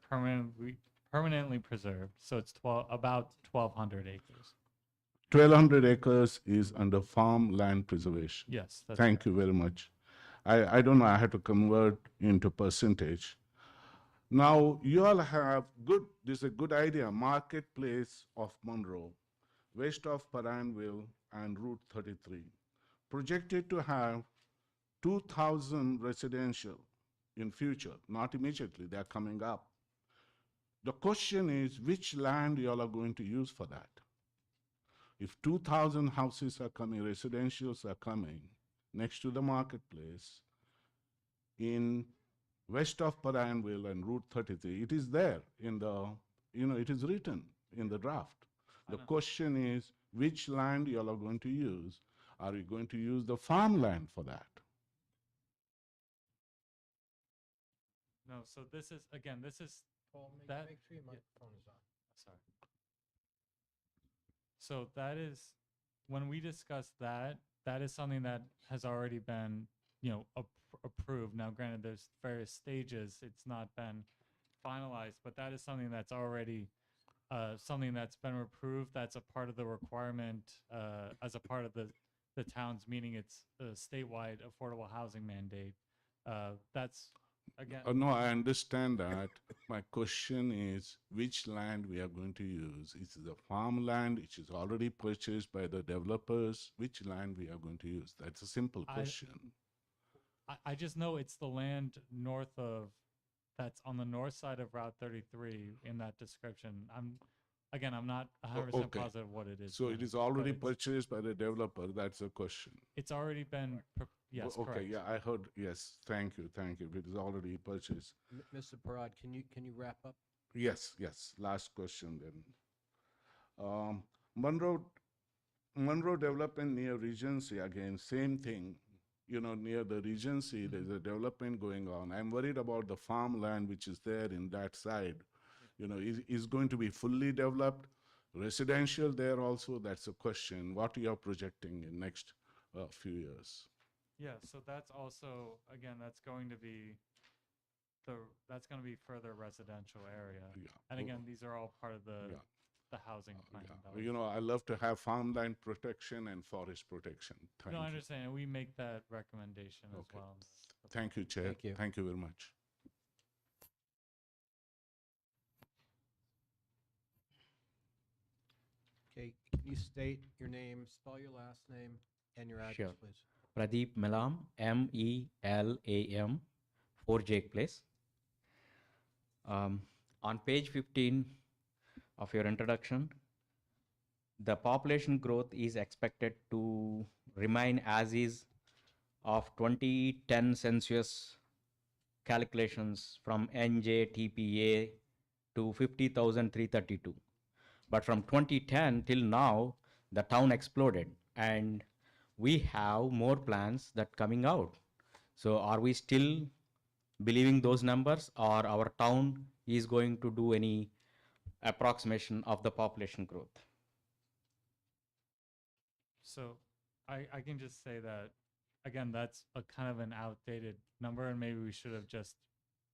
permanently preserved. So it's about 1,200 acres. 1,200 acres is under farmland preservation. Yes. That's Thank you very much. I don't know, I had to convert into percentage. Now, you all have this is a good idea, Marketplace of Monroe, west of Paranville and Route 33, projected to have 2,000 residential in future, not immediately, they're coming up. The question is, which land you all are going to use for that? If 2,000 houses are coming, residentials are coming next to the marketplace in west of Paranville and Route 33, it is there in the, it is written in the draft. The question is, which land you all are going to use? Are you going to use the farmland for that? No, so this is, again, this is Paul, that. make sure your microphone is on. Sorry. So that is, when we discuss that, that is something that has already been, approved. Now, granted, there's various stages. It's not been finalized, but that is something that's already something that's been approved. That's a part of the requirement as a part of the town's, meaning it's a statewide affordable housing mandate. That's again. No, I understand that. My question is, which land we are going to use? Is it the farmland which is already purchased by the developers? Which land we are going to use? That's a simple question. I just know it's the land north of, that's on the north side of Route 33 in that description. I'm not 100% positive what it is. So it is already purchased by the developer. That's the question. It's already been, yes, Okay, correct. yeah, I heard, yes, thank you. It is already purchased. Mr. Parad, can you wrap up? Yes, last question then. Monroe development near Regency, again, same thing. Near the Regency, there's a development going on. I'm worried about the farmland which is there in that side. Is going to be fully developed, residential there also? That's a question. What you are projecting in next few years? Yeah, so that's also, again, that's going to be further residential area. Yeah. And again, these are all part of the housing plan. I love to have farmland protection and forest protection. Thank No, I you. understand. We make that recommendation as Okay. well. Thank you, Chair. Thank you. Thank you very much. Okay, can you state your name, spell your last name, and your address, Sure. please? Pradeep Melam, MELAM, 4 Jake Place. On page 15 of your introduction, the population growth is expected to remain as is of 2010 census calculations from NJTPA to 50,332. But from 2010 till now, the town exploded and we have more plans that coming out. So are we still believing those numbers, or our town is going to do any approximation of the population growth? So I can just say that, again, that's a kind of an outdated number, and maybe we should have just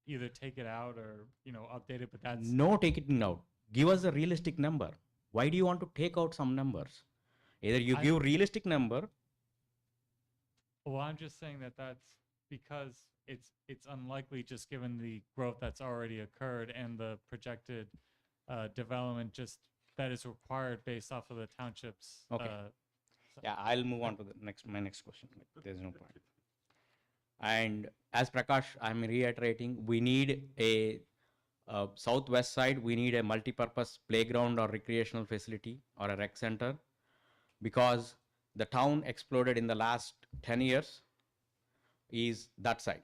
either take it out or, update it, but that's. No taking out. Give us a realistic number. Why do you want to take out some numbers? Either you give realistic number. Well, I'm just saying that that's because it's unlikely, just given the growth that's already occurred and the projected development just that is required based off of the township's. Okay. Yeah, I'll move on to my next question. There's no point. And as Prakash, I'm reiterating, we need a southwest side, we need a multi-purpose playground or recreational facility or a rec center, because the town exploded in the last 10 years is that side.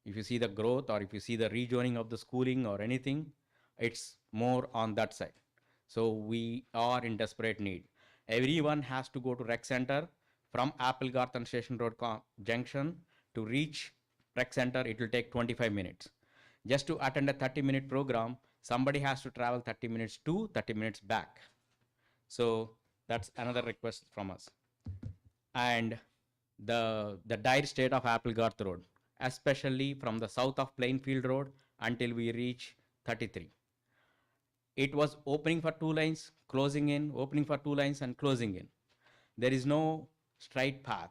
If you see the growth or if you see the rejoining of the schooling or anything, it's more on that side. So we are in desperate need. Everyone has to go to rec center from Applegarth and Station Road Junction. To reach rec center, it will take 25 minutes. Just to attend a 30-minute program, somebody has to travel 30 minutes to 30 minutes back. So that's another request from us. And the dire state of Applegarth Road, especially from the south of Plainfield Road until we reach 33. It was opening for 2 lanes, closing in, opening for 2 lanes and closing in. There is no straight path.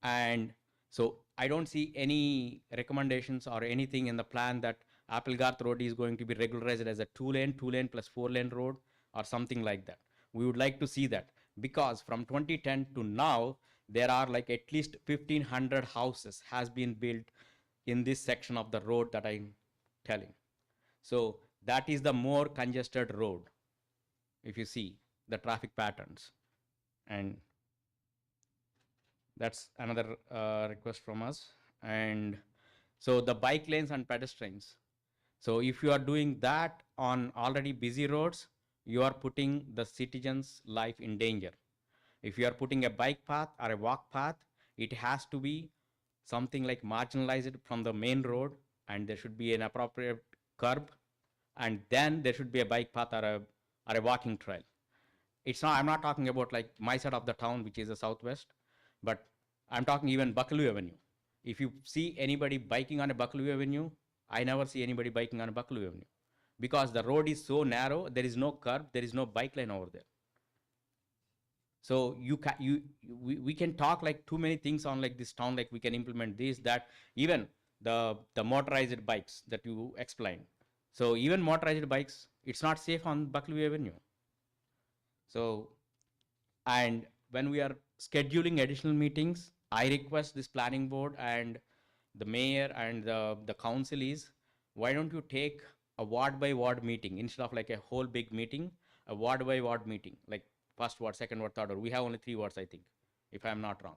And so I don't see any recommendations or anything in the plan that Applegarth Road is going to be regularized as a 2-lane plus 4-lane road or something like that. We would like to see that, because from 2010 to now, there are like at least 1,500 houses has been built in this section of the road that I'm telling. So that is the more congested road, if you see the traffic patterns. And that's another request from us. And so the bike lanes and pedestrians. So if you are doing that on already busy roads, you are putting the citizens' life in danger. If you are putting a bike path or a walk path, it has to be something like marginalized from the main road, and there should be an appropriate curb, and then there should be a bike path or a walking trail. I'm not talking about like my side of the town, which is the southwest, but I'm talking even Bucklew Avenue. If you see anybody biking on a Bucklew Avenue, I never see anybody biking on a Bucklew Avenue, because the road is so narrow, there is no curb, there is no bike lane over there. So we can talk like too many things on like this town, like we can implement this, that, even the motorized bikes that you explained. So even motorized bikes, it's not safe on Bucklew Avenue. So, and when we are scheduling additional meetings, I request this planning board and the mayor and the council is, why don't you take a ward by ward meeting instead of like a whole big meeting, a ward by ward meeting, like first ward, second ward, third ward. We have only 3 wards, I think, if I'm not wrong.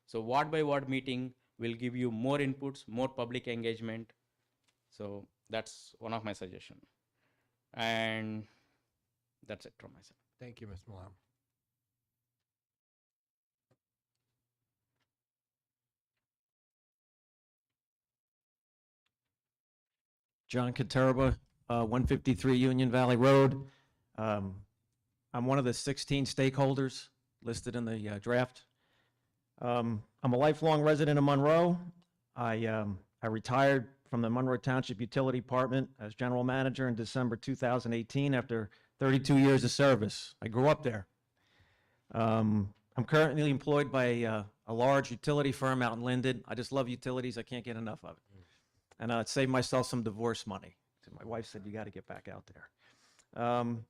So ward by ward meeting will give you more inputs, more public engagement. So that's one of my suggestions. And that's it from my side. Thank you, Ms. Malam. John Katerba, 153 Union Valley Road. I'm one of the 16 stakeholders listed in the draft. I'm a lifelong resident of Monroe. I retired from the Monroe Township Utility Department as general manager in December 2018 after 32 years of service. I grew up there. I'm currently employed by a a large utility firm out in Linden. I just love utilities. I can't get enough of it. And it saved myself some divorce money. So my wife said, you got to get back out there. I'm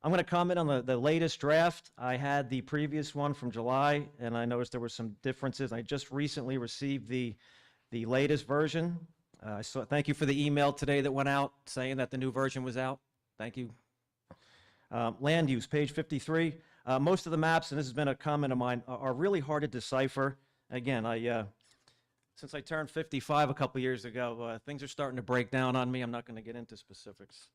going to comment on the latest draft. I had the previous one from July, and I noticed there were some differences. I just recently received the latest version. So thank you for the email today that went out saying that the new version was out. Thank you. Land use, page 53. Most of the maps, and this has been a comment of mine, are really hard to decipher. Again, since I turned 55 a couple years ago, things are starting to break down on me. I'm not going to get into specifics.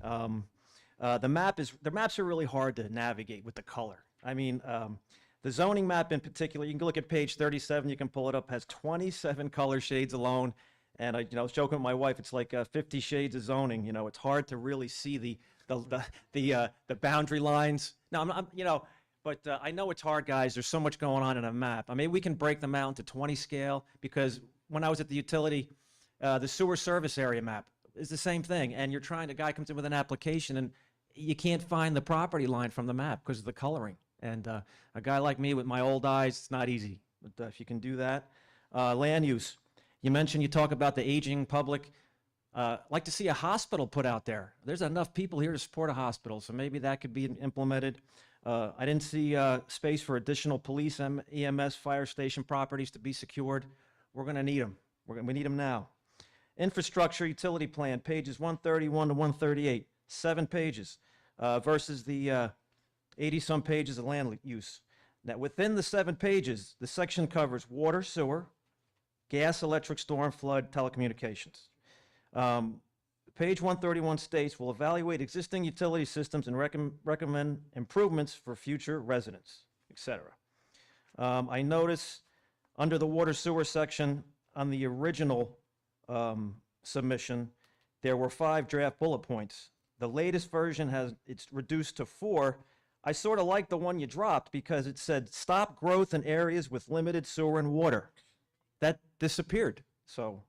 The maps are really hard to navigate with the color. I mean, the zoning map in particular, you can look at page 37, you can pull it up, has 27 color shades alone. And I was joking with my wife, it's like 50 shades of zoning. It's hard to really see the boundary lines. No, but I know it's hard, guys. There's so much going on in a map. I mean, we can break them out into 20 scale, because when I was at the utility, the sewer service area map is the same thing. And a guy comes in with an application and you can't find the property line from the map because of the coloring. And a guy like me with my old eyes, it's not easy. But if you can do that. Land use. You talk about the aging public. Like to see a hospital put out there. There's enough people here to support a hospital, so maybe that could be implemented. I didn't see space for additional police, EMS, fire station properties to be secured. We're going to need them. We need them now. Infrastructure utility plan, pages 131 to 138, 7 pages, versus the 80-some pages of land use. Now, within the 7 pages, the section covers water, sewer, gas, electric, storm, flood, telecommunications. Page 131 states, will evaluate existing utility systems and recommend improvements for future residents, etc. I notice under the water sewer section on the original submission, there were 5 draft bullet points. The latest version it's reduced to 4. I sort of like the one you dropped because it said stop growth in areas with limited sewer and water. That disappeared. So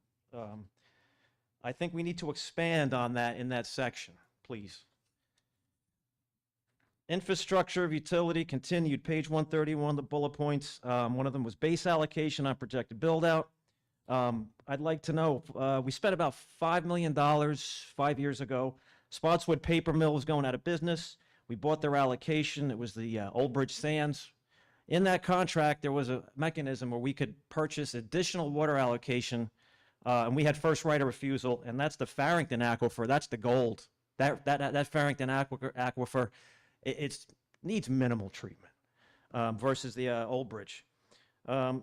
I think we need to expand on that in that section, please. Infrastructure of utility continued, page 131, the bullet points. One of them was base allocation on projected build-out. I'd like to know, we spent about $5 million 5 years ago. Spotswood Paper Mill was going out of business. We bought their allocation. It was the Old Bridge Sands. In that contract, there was a mechanism where we could purchase additional water allocation, and we had first right of refusal, and that's the Farrington Aquifer. That's the gold. That Farrington Aquifer, it needs minimal treatment versus the Old Bridge. I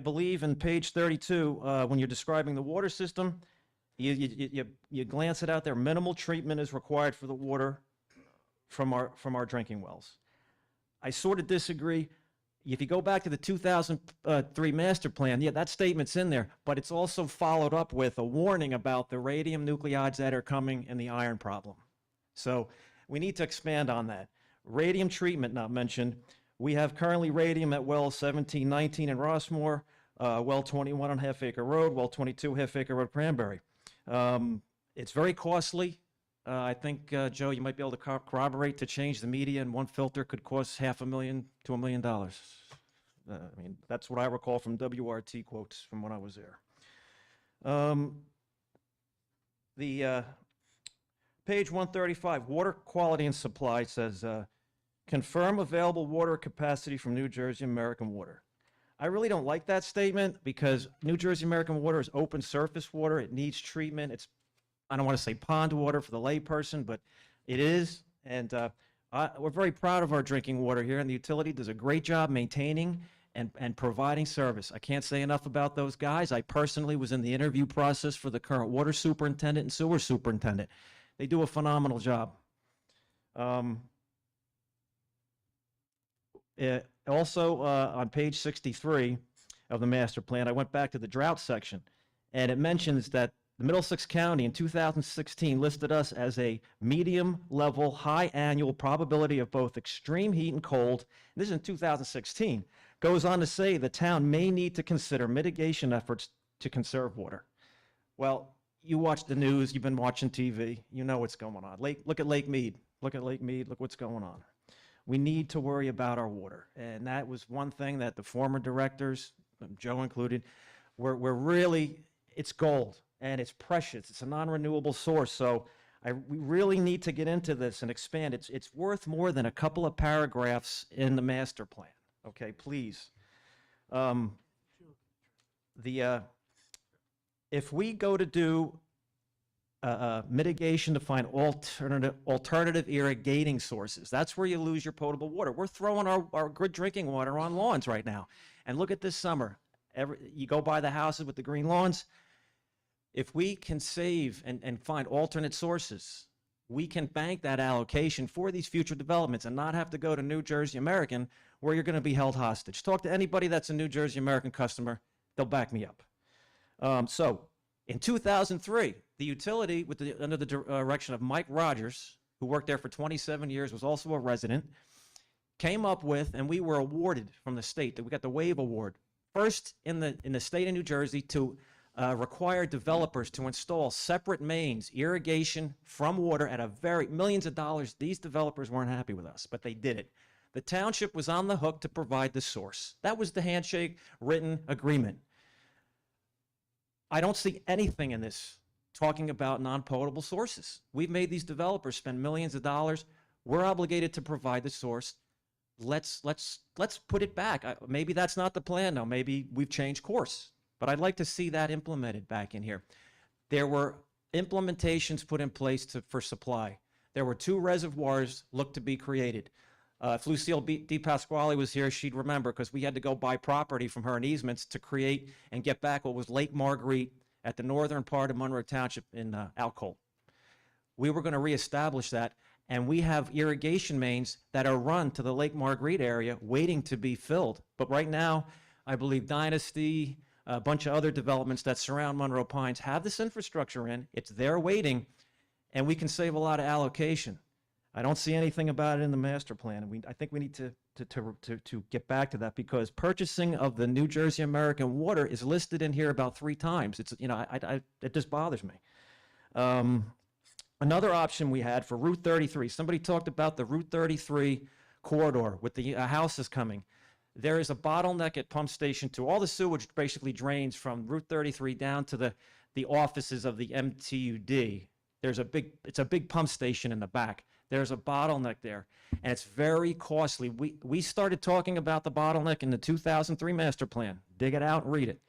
believe in page 32, when you're describing the water system, you glance it out there, minimal treatment is required for the water from our drinking wells. I sort of disagree. If you go back to the 2003 master plan, yeah, that statement's in there, but it's also followed up with a warning about the radium nuclides that are coming and the iron problem. So we need to expand on that. Radium treatment not mentioned. We have currently radium at well 1719 in Rossmore, well 21 on Half Acre Road, well 22 Half Acre Road, Cranberry. It's very costly. I think, Joe, you might be able to corroborate to change the media, and one filter could cost $500,000 to $1 million. I mean, that's what I recall from WRT quotes from when I was there. The page 135, water quality and supply says, confirm available water capacity from New Jersey American Water. I really don't like that statement because New Jersey American Water is open surface water. It needs treatment. It's, I don't want to say pond water for the layperson, but it is. And we're very proud of our drinking water here, and the utility does a great job maintaining and providing service. I can't say enough about those guys. I personally was in the interview process for the current water superintendent and sewer superintendent. They do a phenomenal job. Also, on page 63 of the master plan, I went back to the drought section, and it mentions that the Middlesex County in 2016 listed us as a medium level, high annual probability of both extreme heat and cold. This is in 2016. Goes on to say the town may need to consider mitigation efforts to conserve water. Well, you watch the news, you've been watching TV, you know what's going on. Look at Lake Mead. Look at Lake Mead, look what's going on. we need to worry about our water. And that was one thing that the former directors, Joe included, we're really, it's gold and it's precious. It's a non-renewable source. So we really need to get into this and expand. It's worth more than a couple of paragraphs in the master plan. Okay, please. If we go to do mitigation to find alternative irrigating sources, that's where you lose your potable water. We're throwing our good drinking water on lawns right now. And look at this summer. You go by the houses with the green lawns. If we can save and find alternate sources, we can bank that allocation for these future developments and not have to go to New Jersey American where you're going to be held hostage. Talk to anybody that's a New Jersey American customer. They'll back me up. So in 2003, the utility, under the direction of Mike Rogers, who worked there for 27 years, was also a resident, came up with, and we were awarded from the state, that we got the WAVE Award, first in the state of New Jersey to require developers to install separate mains, irrigation from water at millions of dollars. These developers weren't happy with us, but they did it. The township was on the hook to provide the source. That was the handshake written agreement. I don't see anything in this talking about non-potable sources. We've made these developers spend millions of dollars. We're obligated to provide the source. Let's put it back. Maybe that's not the plan now. Maybe we've changed course. But I'd like to see that implemented back in here. There were implementations put in place for supply. There were 2 reservoirs looked to be created. If Lucille Di Pasquale was here, she'd remember, because we had to go buy property from her in easements to create and get back what was Lake Marguerite at the northern part of Monroe Township in Alcolt. We were going to reestablish that, and we have irrigation mains that are run to the Lake Marguerite area waiting to be filled. But right now, I believe Dynasty, a bunch of other developments that surround Monroe Pines have this infrastructure in. It's there waiting, and we can save a lot of allocation. I don't see anything about it in the master plan, and I think we need to get back to that, because purchasing of the New Jersey American water is listed in here about 3 times. It's, it just bothers me. Another option we had for Route 33, somebody talked about the Route 33 corridor with the houses coming. There is a bottleneck at Pump Station 2. All the sewage basically drains from Route 33 down to the offices of the MTUD. It's a big pump station in the back. There's a bottleneck there, and it's very costly. We started talking about the bottleneck in the 2003 master plan. Dig it out and read it.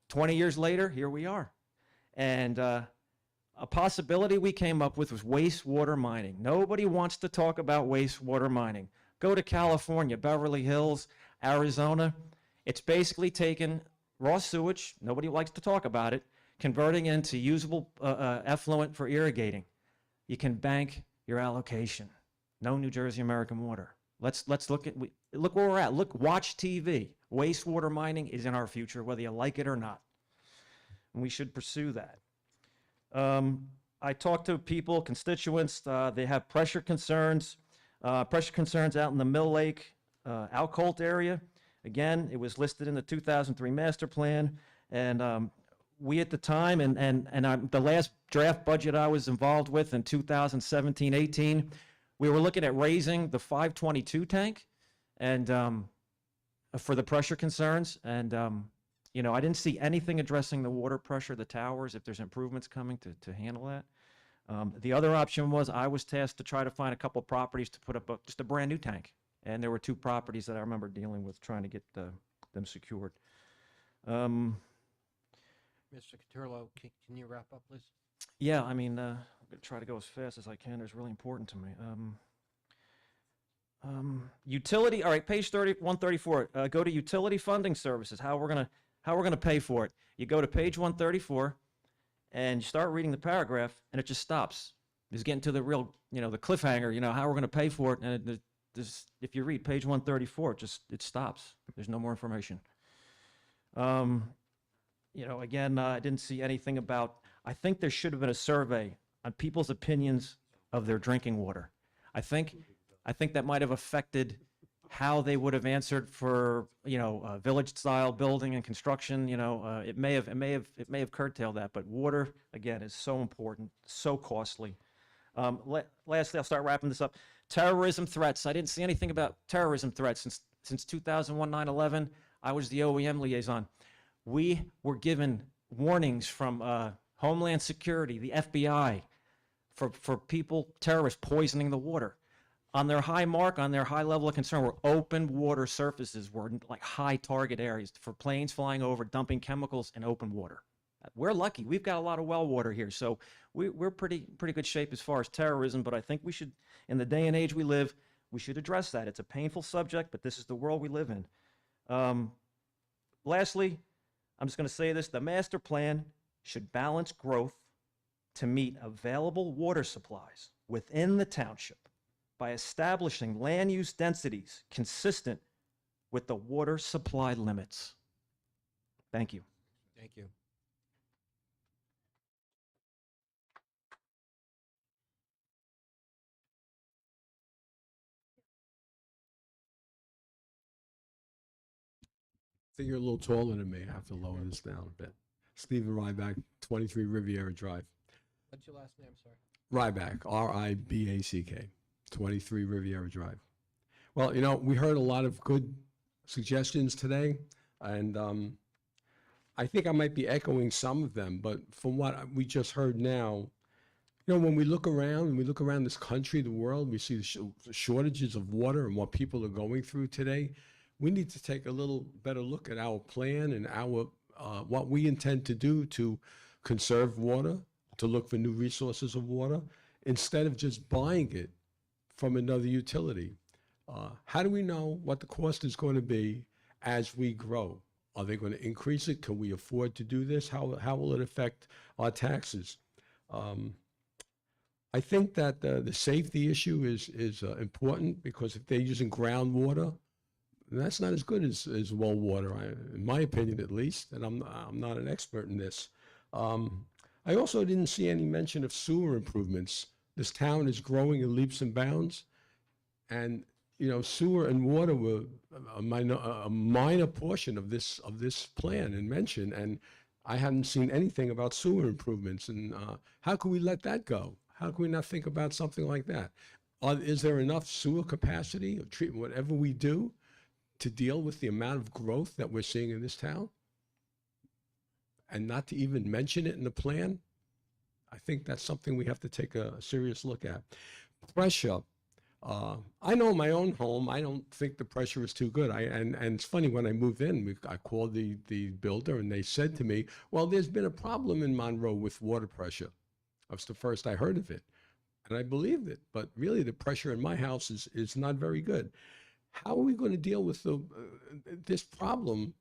20 years later, here we are. And a possibility we came up with was wastewater mining. Nobody wants to talk about wastewater mining. Go to California, Beverly Hills, Arizona. It's basically taking raw sewage, nobody likes to talk about it, converting into usable effluent for irrigating. You can bank your allocation. No New Jersey American water. Let's look where we're at. Watch TV. Wastewater mining is in our future, whether you like it or not. And we should pursue that. I talked to people, constituents, they have pressure concerns out in the Mill Lake, Alcolt area. Again, it was listed in the 2003 master plan, and we at the time, the last draft budget I was involved with in 2017-18, we were looking at raising the 522 tank, and for the pressure concerns, and I didn't see anything addressing the water pressure, the towers, if there's improvements coming to handle that. The other option was I was tasked to try to find a couple of properties to put up just a brand new tank, and there were 2 properties that I remember dealing with trying to get them secured. Mr. Cotillo, can you wrap up, please? Yeah, I'm going to try to go as fast as I can. It's really important to me. Utility, all right, page 134. Go to utility funding services. How we're gonna pay for it. You go to page 134, and you start reading the paragraph, and it just stops. It's getting to the real, the cliffhanger. How we're gonna pay for it, and if you read page 134, it stops. There's no more information. Again, I didn't see anything about. I think there should have been a survey on people's opinions of their drinking water. I think that might have affected how they would have answered for village-style building and construction. It may have curtailed that. But water, again, is so important, so costly. Lastly, I'll start wrapping this up. Terrorism threats. I didn't see anything about terrorism threats since 2001, 9/11. I was the OEM liaison. We were given warnings from Homeland Security, the FBI, for people, terrorists poisoning the water. On their high mark, on their high level of concern, were open water surfaces, were like high target areas for planes flying over, dumping chemicals in open water. We're lucky. We've got a lot of well water here, so we're pretty good shape as far as terrorism, but I think we should, in the day and age we live, we should address that. It's a painful subject, but this is the world we live in. Lastly, I'm just going to say this, the master plan should balance growth to meet available water supplies within the township by establishing land use densities consistent with the water supply limits. Thank you. Thank you. I think you're a little taller than me. I have to lower this down a bit. Stephen Ryback, 23 Riviera Drive. What's your last name, sir? Ryback, R-I-B-A-C-K, 23 Riviera Drive. Well, you know, we heard a lot of good suggestions today, and I think I might be echoing some of them, but from what we just heard now, you know, when we look around this country, the world, we see the shortages of water and what people are going through today. We need to take a little better look at our plan and our what we intend to do to conserve water, to look for new resources of water, instead of just buying it from another utility. How do we know what the cost is going to be as we grow? Are they going to increase it? Can we afford to do this? How will it affect our taxes? I think that the safety issue is important, because if they're using groundwater, that's not as good as well water, in my opinion at least, and I'm not an expert in this. I also didn't see any mention of sewer improvements. This town is growing in leaps and bounds, and you know, sewer and water were a minor portion of this plan and mention, and I haven't seen anything about sewer improvements. And how can we let that go? How can we not think about something like that? Is there enough sewer capacity or treatment, whatever we do, to deal with the amount of growth that we're seeing in this town? And not to even mention it in the plan? I think that's something we have to take a serious look at. Pressure. I know my own home, I don't think the pressure is too good. And it's funny, when I moved in, I called the builder, and they said to me, well, there's been a problem in Monroe with water pressure. That was the first I heard of it. And I believed it, but really the pressure in my house is not very good. How are we going to deal with this problem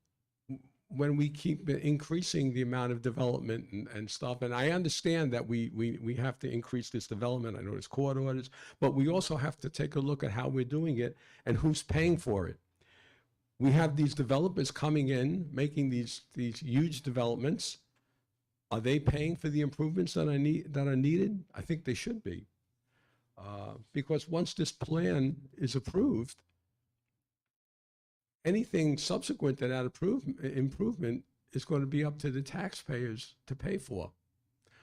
when we keep increasing the amount of development and stuff? And I understand that we have to increase this development. I know there's court orders, but we also have to take a look at how we're doing it and who's paying for it. We have these developers coming in, making these huge developments. Are they paying for the improvements that are needed? I think they should be. Because once this plan is approved, anything subsequent to that improvement is going to be up to the taxpayers to pay for.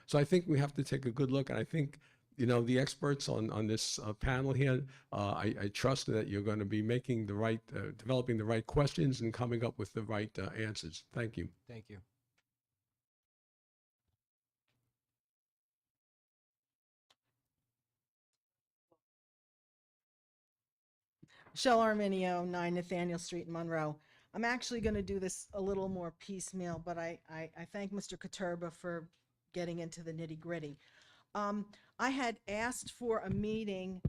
So I think we have to take a good look, and I think, you know, the experts on this panel here, I trust that you're going to be making the right, developing the right questions and coming up with the right answers. Thank you. Thank you. Michelle Arminio, 9 Nathaniel Street in Monroe. I'm actually going to do this a little more piecemeal, but I thank Mr. Katurba for getting into the nitty gritty. I had asked for a meeting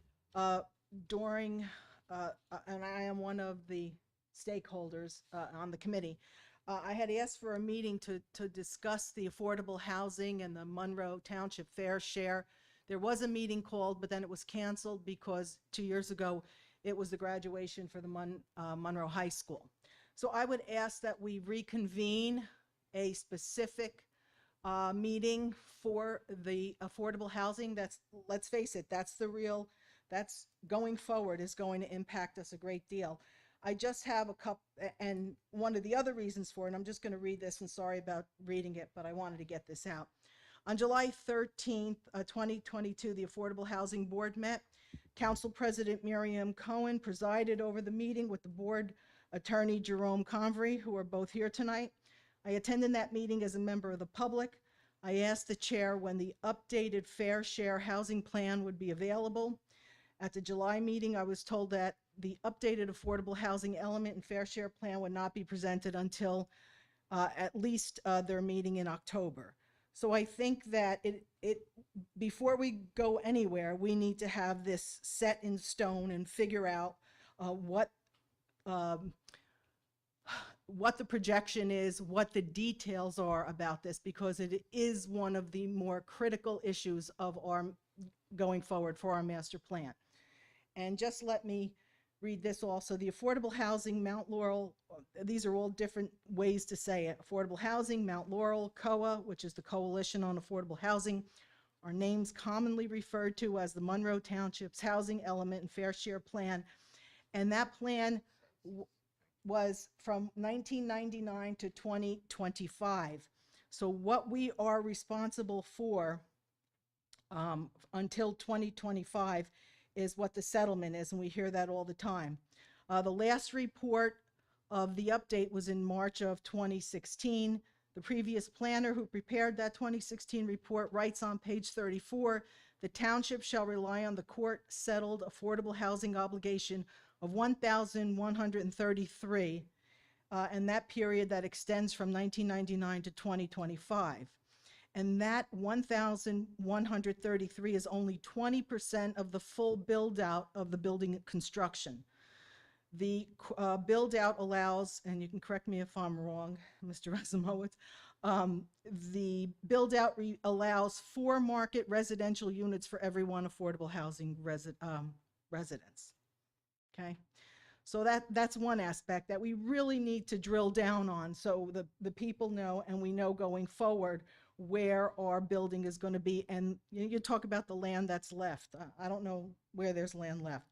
during, and I am one of the stakeholders on the committee. I had asked for a meeting to discuss the affordable housing and the Monroe Township fair share. There was a meeting called, but then it was canceled because 2 years ago, it was the graduation for the Monroe High School. So I would ask that we reconvene a specific meeting for the affordable housing. That's, let's face it, that's going forward is going to impact us a great deal. I just have a couple, and one of the other reasons for it, and I'm just going to read this, and sorry about reading it, but I wanted to get this out. On July 13th, 2022, the Affordable Housing Board met. Council President Miriam Cohen presided over the meeting with the board attorney Jerome Convery, who are both here tonight. I attended that meeting as a member of the public. I asked the chair when the updated Fair Share Housing Plan would be available. At the July meeting, I was told that the updated affordable housing element and Fair Share Plan would not be presented until at least their meeting in October. So I think that before we go anywhere, we need to have this set in stone and figure out what the projection is, what the details are about this, because it is one of the more critical issues of our going forward for our master plan. And just let me read this also. The affordable housing, Mount Laurel, these are all different ways to say it. Affordable housing, Mount Laurel, COA, which is the Coalition on Affordable Housing, are names commonly referred to as the Monroe Township's Housing Element and Fair Share Plan. And that plan was from 1999 to 2025. So what we are responsible for until 2025 is what the settlement is, and we hear that all the time. The last report of the update was in March of 2016. The previous planner who prepared that 2016 report writes on page 34, the township shall rely on the court-settled affordable housing obligation of 1,133, and that period that extends from 1999 to 2025. And that 1,133 is only 20% of the full build-out of the building construction. The build-out allows, and you can correct me if I'm wrong, Mr. Rasimowitz, the build-out allows 4 market residential units for every 1 affordable housing residence. Okay? So that's one aspect that we really need to drill down on, so the people know, and we know going forward where our building is going to be. And you talk about the land that's left. I don't know where there's land left,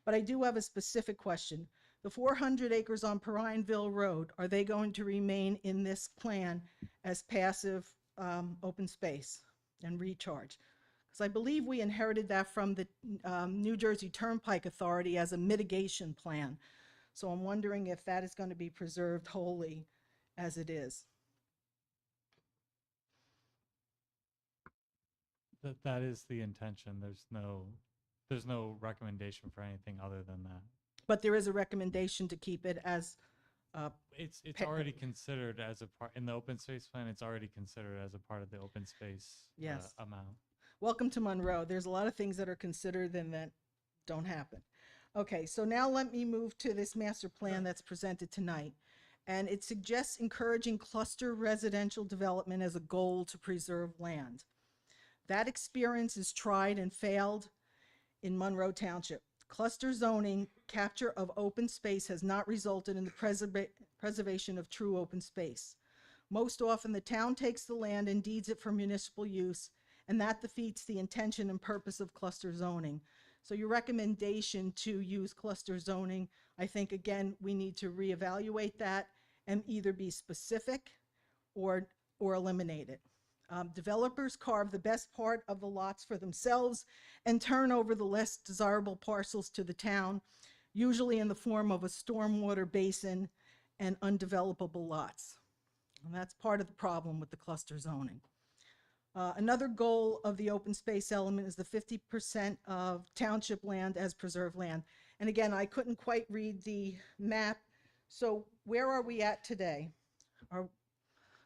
but I do have a specific question. The 400 acres on Perineville Road, are they going to remain in this plan as passive open space and recharge? Because I believe we inherited that from the New Jersey Turnpike Authority as a mitigation plan. So I'm wondering if that is going to be preserved wholly as it is. That is the intention. There's no recommendation for anything other than that. But there is a recommendation to keep it as It's already considered as a part in the open space plan. It's already considered as a part of the open space Yes. amount. Welcome to Monroe. There's a lot of things that are considered and that don't happen. Okay, so now let me move to this master plan that's presented tonight. And it suggests encouraging cluster residential development as a goal to preserve land. That experience is tried and failed in Monroe Township. Cluster zoning, capture of open space has not resulted in the preservation of true open space. Most often, the town takes the land and deeds it for municipal use, and that defeats the intention and purpose of cluster zoning. So your recommendation to use cluster zoning, I think, again, we need to reevaluate that and either be specific or eliminate it. Developers carve the best part of the lots for themselves and turn over the less desirable parcels to the town, usually in the form of a stormwater basin and undevelopable lots. And that's part of the problem with the cluster zoning. Another goal of the open space element is the 50% of township land as preserved land. And again, I couldn't quite read the map. So where are we at today?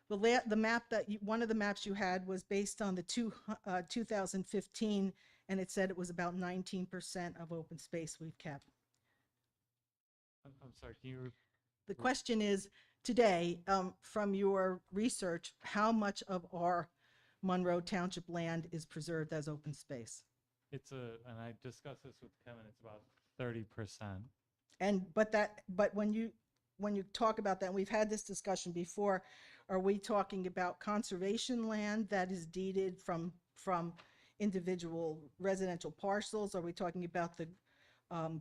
The map that one of the maps you had was based on the 2015, and it said it was about 19% of open space we've kept. I'm sorry, can you The question is, today, from your research, how much of our Monroe Township land is preserved as open space? and I discussed this with Kevin, it's about 30%. But when you talk about that, and we've had this discussion before, are we talking about conservation land that is deeded from individual residential parcels? Are we talking about the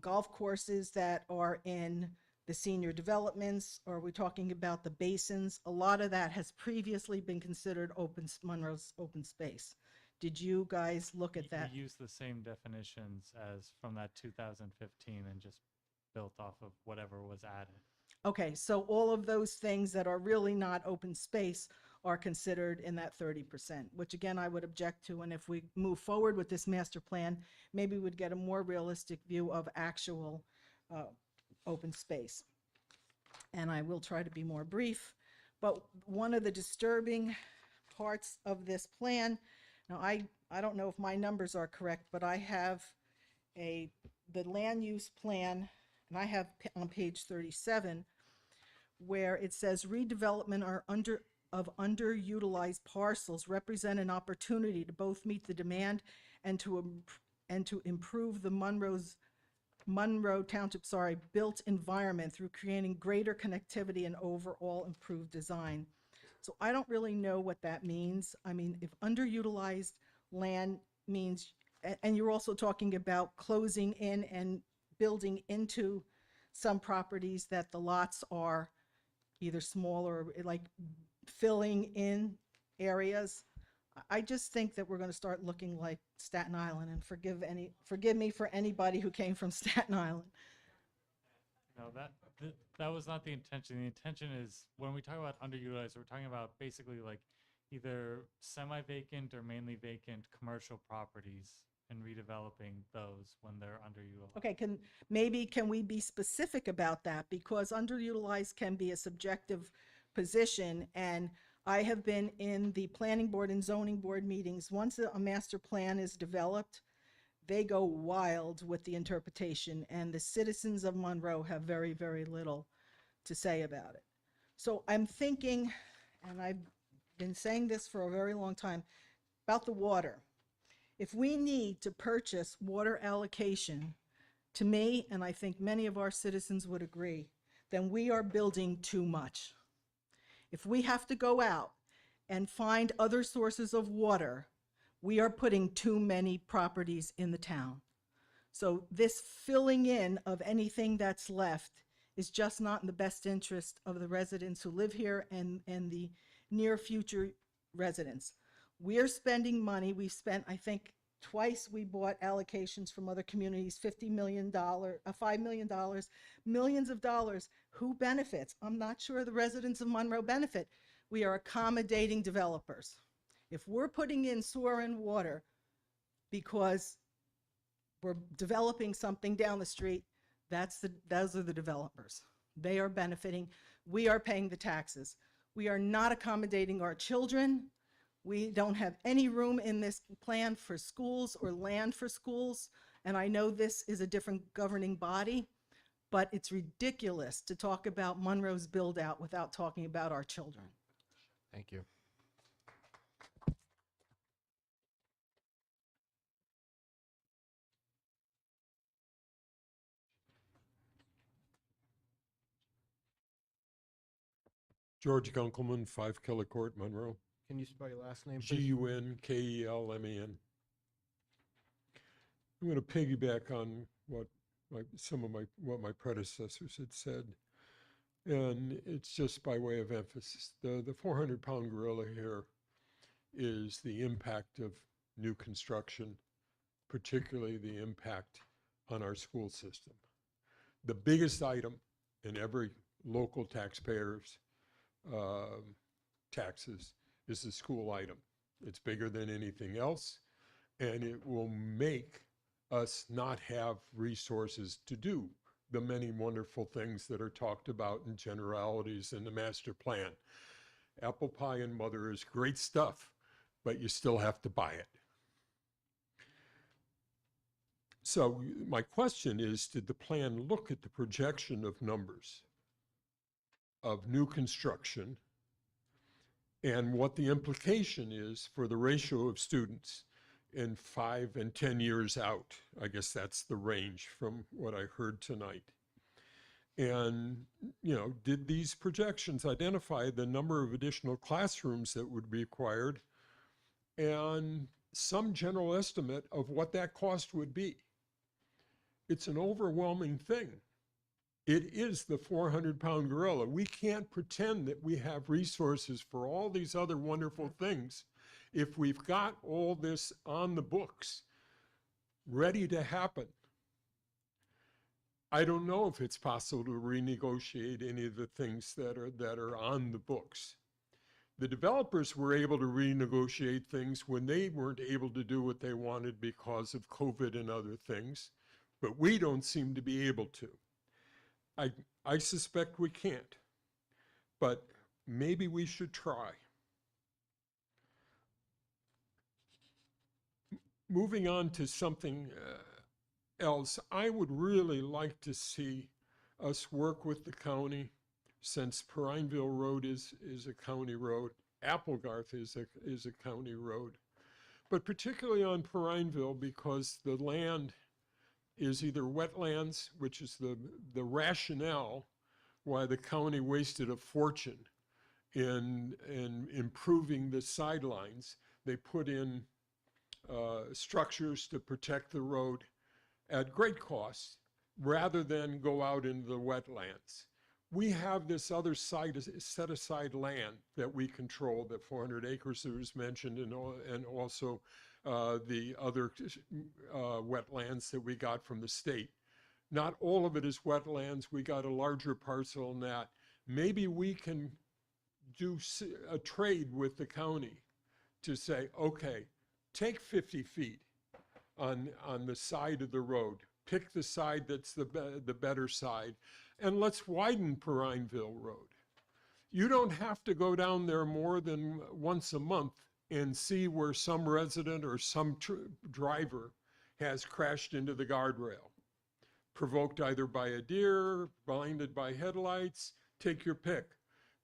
golf courses that are in the senior developments? Or are we talking about the basins? A lot of that has previously been considered Monroe's open space. Did you guys look at that? We use the same definitions as from that 2015 and just built off of whatever was added. Okay, so all of those things that are really not open space are considered in that 30%, which again, I would object to. And if we move forward with this master plan, maybe we'd get a more realistic view of actual open space. And I will try to be more brief, but one of the disturbing parts of this plan, now I don't know if my numbers are correct, but I have the land use plan, and I have on page 37, where it says redevelopment of underutilized parcels represent an opportunity to both meet the demand and to improve the Monroe Township, built environment through creating greater connectivity and overall improved design. So I don't really know what that means. I mean, if underutilized land means, and you're also talking about closing in and building into some properties that the lots are either small or like filling in areas. I just think that we're going to start looking like Staten Island, and forgive me for anybody who came from Staten Island. No, that was not the intention. The intention is when we talk about underutilized, we're talking about basically like either semi-vacant or mainly vacant commercial properties and redeveloping those when they're underutilized. Okay, can we be specific about that? Because underutilized can be a subjective position, and I have been in the planning board and zoning board meetings. Once a master plan is developed, they go wild with the interpretation, and the citizens of Monroe have very, very little to say about it. So I'm thinking, and I've been saying this for a very long time, about the water. If we need to purchase water allocation, to me, and I think many of our citizens would agree, then we are building too much. If we have to go out and find other sources of water, we are putting too many properties in the town. So this filling in of anything that's left is just not in the best interest of the residents who live here and the near future residents. We're spending money. We've spent, I think, twice we bought allocations from other communities, $5 million, millions of dollars. Who benefits? I'm not sure the residents of Monroe benefit. We are accommodating developers. If we're putting in sewer and water because we're developing something down the street, those are the developers. They are benefiting. We are paying the taxes. We are not accommodating our children. We don't have any room in this plan for schools or land for schools. And I know this is a different governing body, but it's ridiculous to talk about Monroe's build out without talking about our children. Thank you. George Gunkelman, 5 Killicourt, Monroe. Can you spell your last name, please? Gunkelman. I'm going to piggyback on what my predecessors had said, and it's just by way of emphasis. The 400-pound gorilla here is the impact of new construction, particularly the impact on our school system. The biggest item in every local taxpayer's taxes is the school item. It's bigger than anything else, and it will make us not have resources to do the many wonderful things that are talked about in generalities in the master plan. Apple pie and mother is great stuff, but you still have to buy it. So my question is, did the plan look at the projection of numbers of new construction and what the implication is for the ratio of students in 5 and 10 years out? I guess that's the range from what I heard tonight. And, did these projections identify the number of additional classrooms that would be required and some general estimate of what that cost would be? It's an overwhelming thing. It is the 400-pound gorilla. We can't pretend that we have resources for all these other wonderful things if we've got all this on the books ready to happen. I don't know if it's possible to renegotiate any of the things that are on the books. The developers were able to renegotiate things when they weren't able to do what they wanted because of COVID and other things, but we don't seem to be able to. I suspect we can't, but maybe we should try. Moving on to something else, I would really like to see us work with the county, since Prineville Road is a county road, Applegarth is a county road, but particularly on Prineville, because the land is either wetlands, which is the rationale why the county wasted a fortune in improving the sidelines. They put in structures to protect the road at great cost rather than go out into the wetlands. We have this other set aside land that we control, the 400 acres that was mentioned, and also the other wetlands that we got from the state. Not all of it is wetlands. We got a larger parcel than that. Maybe we can do a trade with the county to say, okay, take 50 feet on the side of the road. Pick the side that's the better side, and let's widen Prineville Road. You don't have to go down there more than once a month and see where some resident or some driver has crashed into the guardrail, provoked either by a deer, blinded by headlights, take your pick.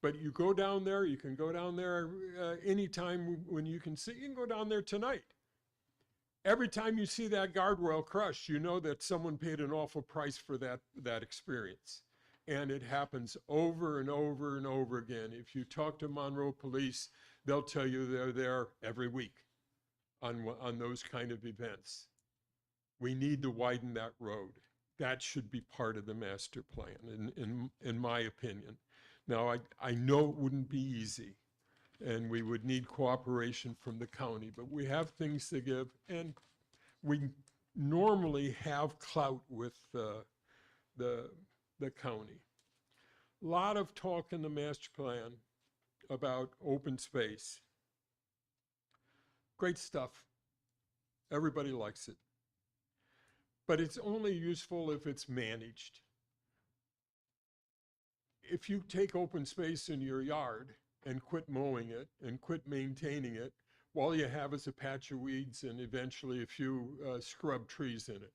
But you go down there, you can go down there anytime when you can see, you can go down there tonight. Every time you see that guardrail crushed, you know that someone paid an awful price for that experience. And it happens over and over and over again. If you talk to Monroe Police, they'll tell you they're there every week on those kind of events. We need to widen that road. That should be part of the master plan, in my opinion. Now, I know it wouldn't be easy, and we would need cooperation from the county, but we have things to give, and we normally have clout with the county. A lot of talk in the master plan about open space. Great stuff. Everybody likes it. But it's only useful if it's managed. If you take open space in your yard and quit mowing it and quit maintaining it, all you have is a patch of weeds and eventually a few scrub trees in it.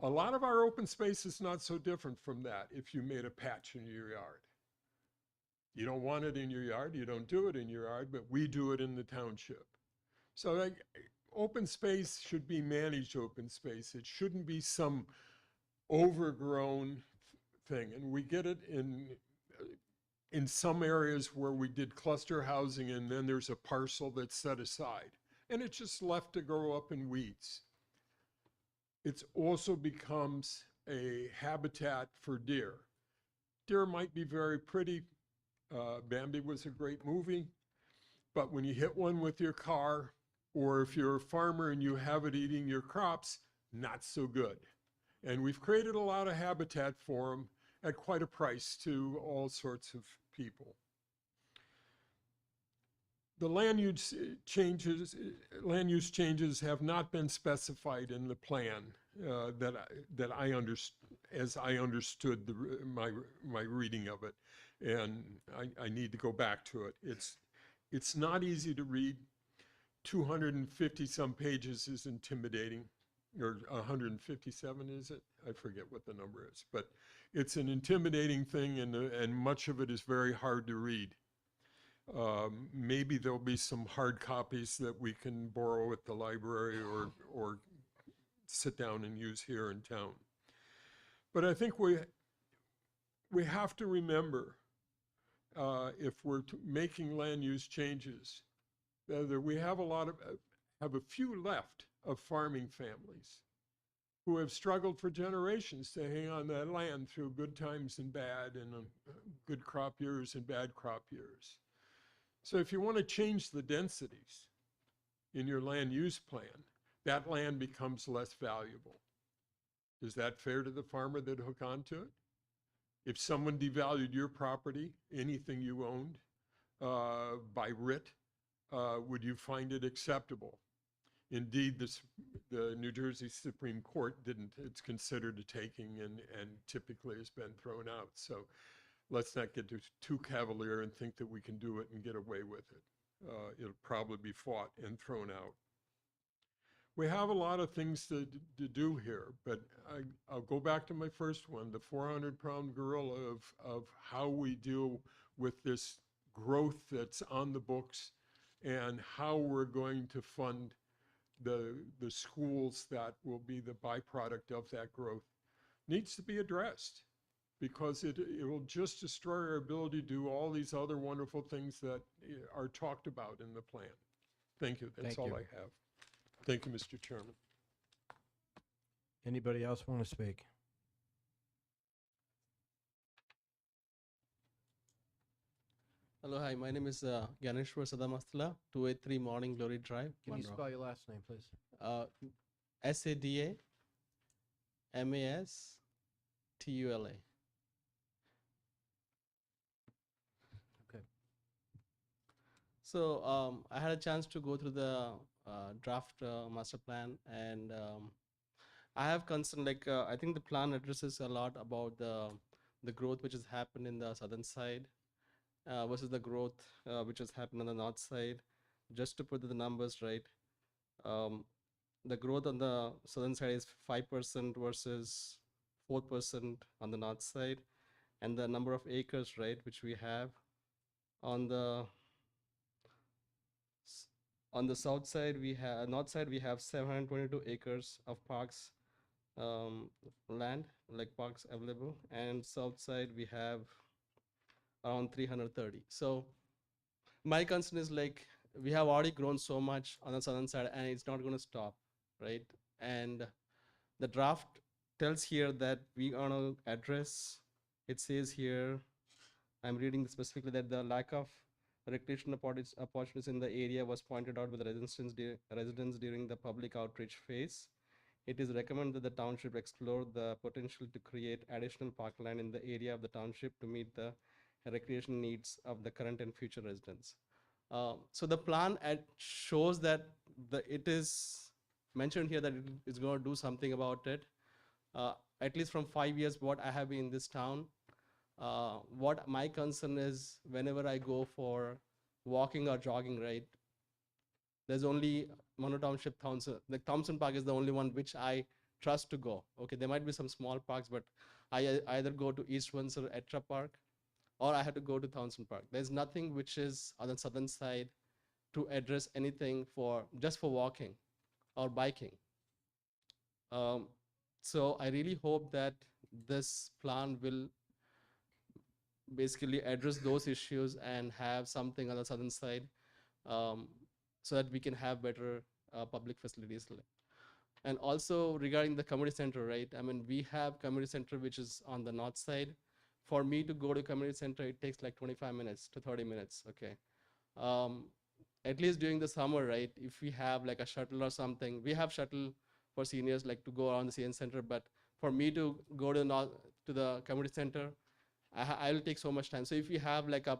A lot of our open space is not so different from that if you made a patch in your yard. You don't want it in your yard, you don't do it in your yard, but we do it in the township. So open space should be managed open space. It shouldn't be some overgrown thing. And we get it in some areas where we did cluster housing and then there's a parcel that's set aside and it's just left to grow up in weeds. It also becomes a habitat for deer. Deer might be very pretty. Bambi was a great movie, but when you hit one with your car, or if you're a farmer and you have it eating your crops, not so good. And we've created a lot of habitat for them at quite a price to all sorts of people. The land use changes have not been specified in the plan as I understood my reading of it, and I need to go back to it. It's not easy to read. 250 some pages is intimidating, or 157 is it? I forget what the number is, but it's an intimidating thing, and much of it is very hard to read. Maybe there'll be some hard copies that we can borrow at the library or sit down and use here in town. But I think we have to remember, if we're making land use changes, that we have a few left of farming families. who have struggled for generations to hang on that land through good times and bad, and good crop years and bad crop years. So if you want to change the densities in your land use plan, that land becomes less valuable. Is that fair to the farmer that hook onto it? If someone devalued your property, anything you owned, by writ, would you find it acceptable? Indeed, the New Jersey Supreme Court didn't. It's considered a taking and typically has been thrown out. So let's not get too cavalier and think that we can do it and get away with it. It'll probably be fought and thrown out. We have a lot of things to do here, but I'll go back to my first one, the 400-pound gorilla of how we deal with this growth that's on the books and how we're going to fund the schools that will be the byproduct of that growth needs to be addressed, because it will just destroy our ability to do all these other wonderful things that are talked about in the plan. Thank you. That's all I have. Thank you, Mr. Chairman. Anybody else want to speak? Hello, hi, my name is Ganeshwar Sadamastala, 283 Morning Glory Drive. Can you Monroe. spell your last name, please? Sadamastula. Okay. So I had a chance to go through the draft master plan, and I have concern, like I think the plan addresses a lot about the growth which has happened in the southern side versus the growth which has happened on the north side. Just to put the numbers right, the growth on the southern side is 5% versus 4% on the north side, and the number of acres, right, which we have on the south side, we have north side, we have 722 acres of parks land, like parks available, and south side we have around 330. So my concern is, like, we have already grown so much on the southern side and it's not going to stop, right? And the draft tells here that we are going to address, it says here, I'm reading specifically, that the lack of recreation opportunities in the area was pointed out by the residents during the public outreach phase. It is recommended that the township explore the potential to create additional parkland in the area of the township to meet the recreation needs of the current and future residents. So the plan shows that it is mentioned here that it is going to do something about it. At least from 5 years, what I have been in this town, what my concern is, whenever I go for walking or jogging, right, there's only Monroe Township, Thompson Park is the only one which I trust to go. Okay, there might be some small parks, but I either go to East Windsor, Etra Park, or I have to go to Thompson Park. There's nothing which is on the southern side to address anything just for walking or biking. So I really hope that this plan will basically address those issues and have something on the southern side, so that we can have better public facilities. And also regarding the community center, right? I mean, we have community center which is on the north side. For me to go to community center, it takes like 25 minutes to 30 minutes, okay? At least during the summer, right? If we have like a shuttle or something, we have shuttle for seniors, like to go around the CN center, but for me to go to the community center, I will take so much time. So if we have like a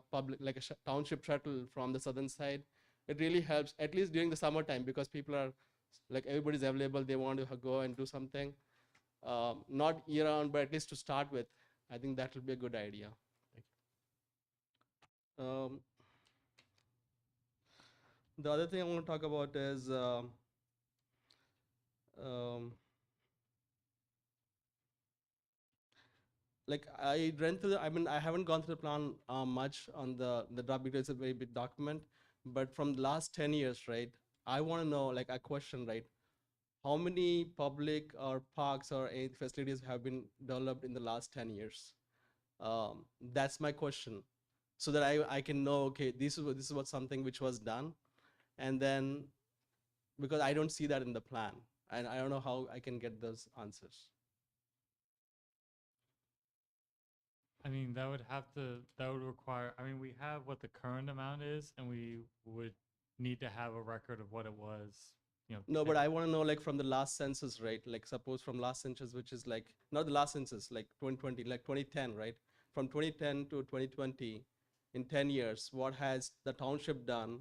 township shuttle from the southern side, it really helps, at least during the summertime, because people are, like, everybody's available, they want to go and do something. Not year round, but at least to start with, I think that will be a good idea. The other thing I want to talk about is like I ran through I haven't gone through the plan much on the draft because it's a very big document, but from the last 10 years, right, I want to know, like, a question, right, how many public or parks or any facilities have been developed in the last 10 years? That's my question, so that I can know, okay, this is what something which was done. And then, because I don't see that in the plan, And I don't know how I can get those answers. I mean, that would require, I mean, we have what the current amount is, and we would need to have a record of what it was, you know. No, but I want to know like from the last census, right? Like suppose from last census, which is like, not the last census, like 2020, like 2010, right? From 2010 to 2020, in 10 years, what has the township done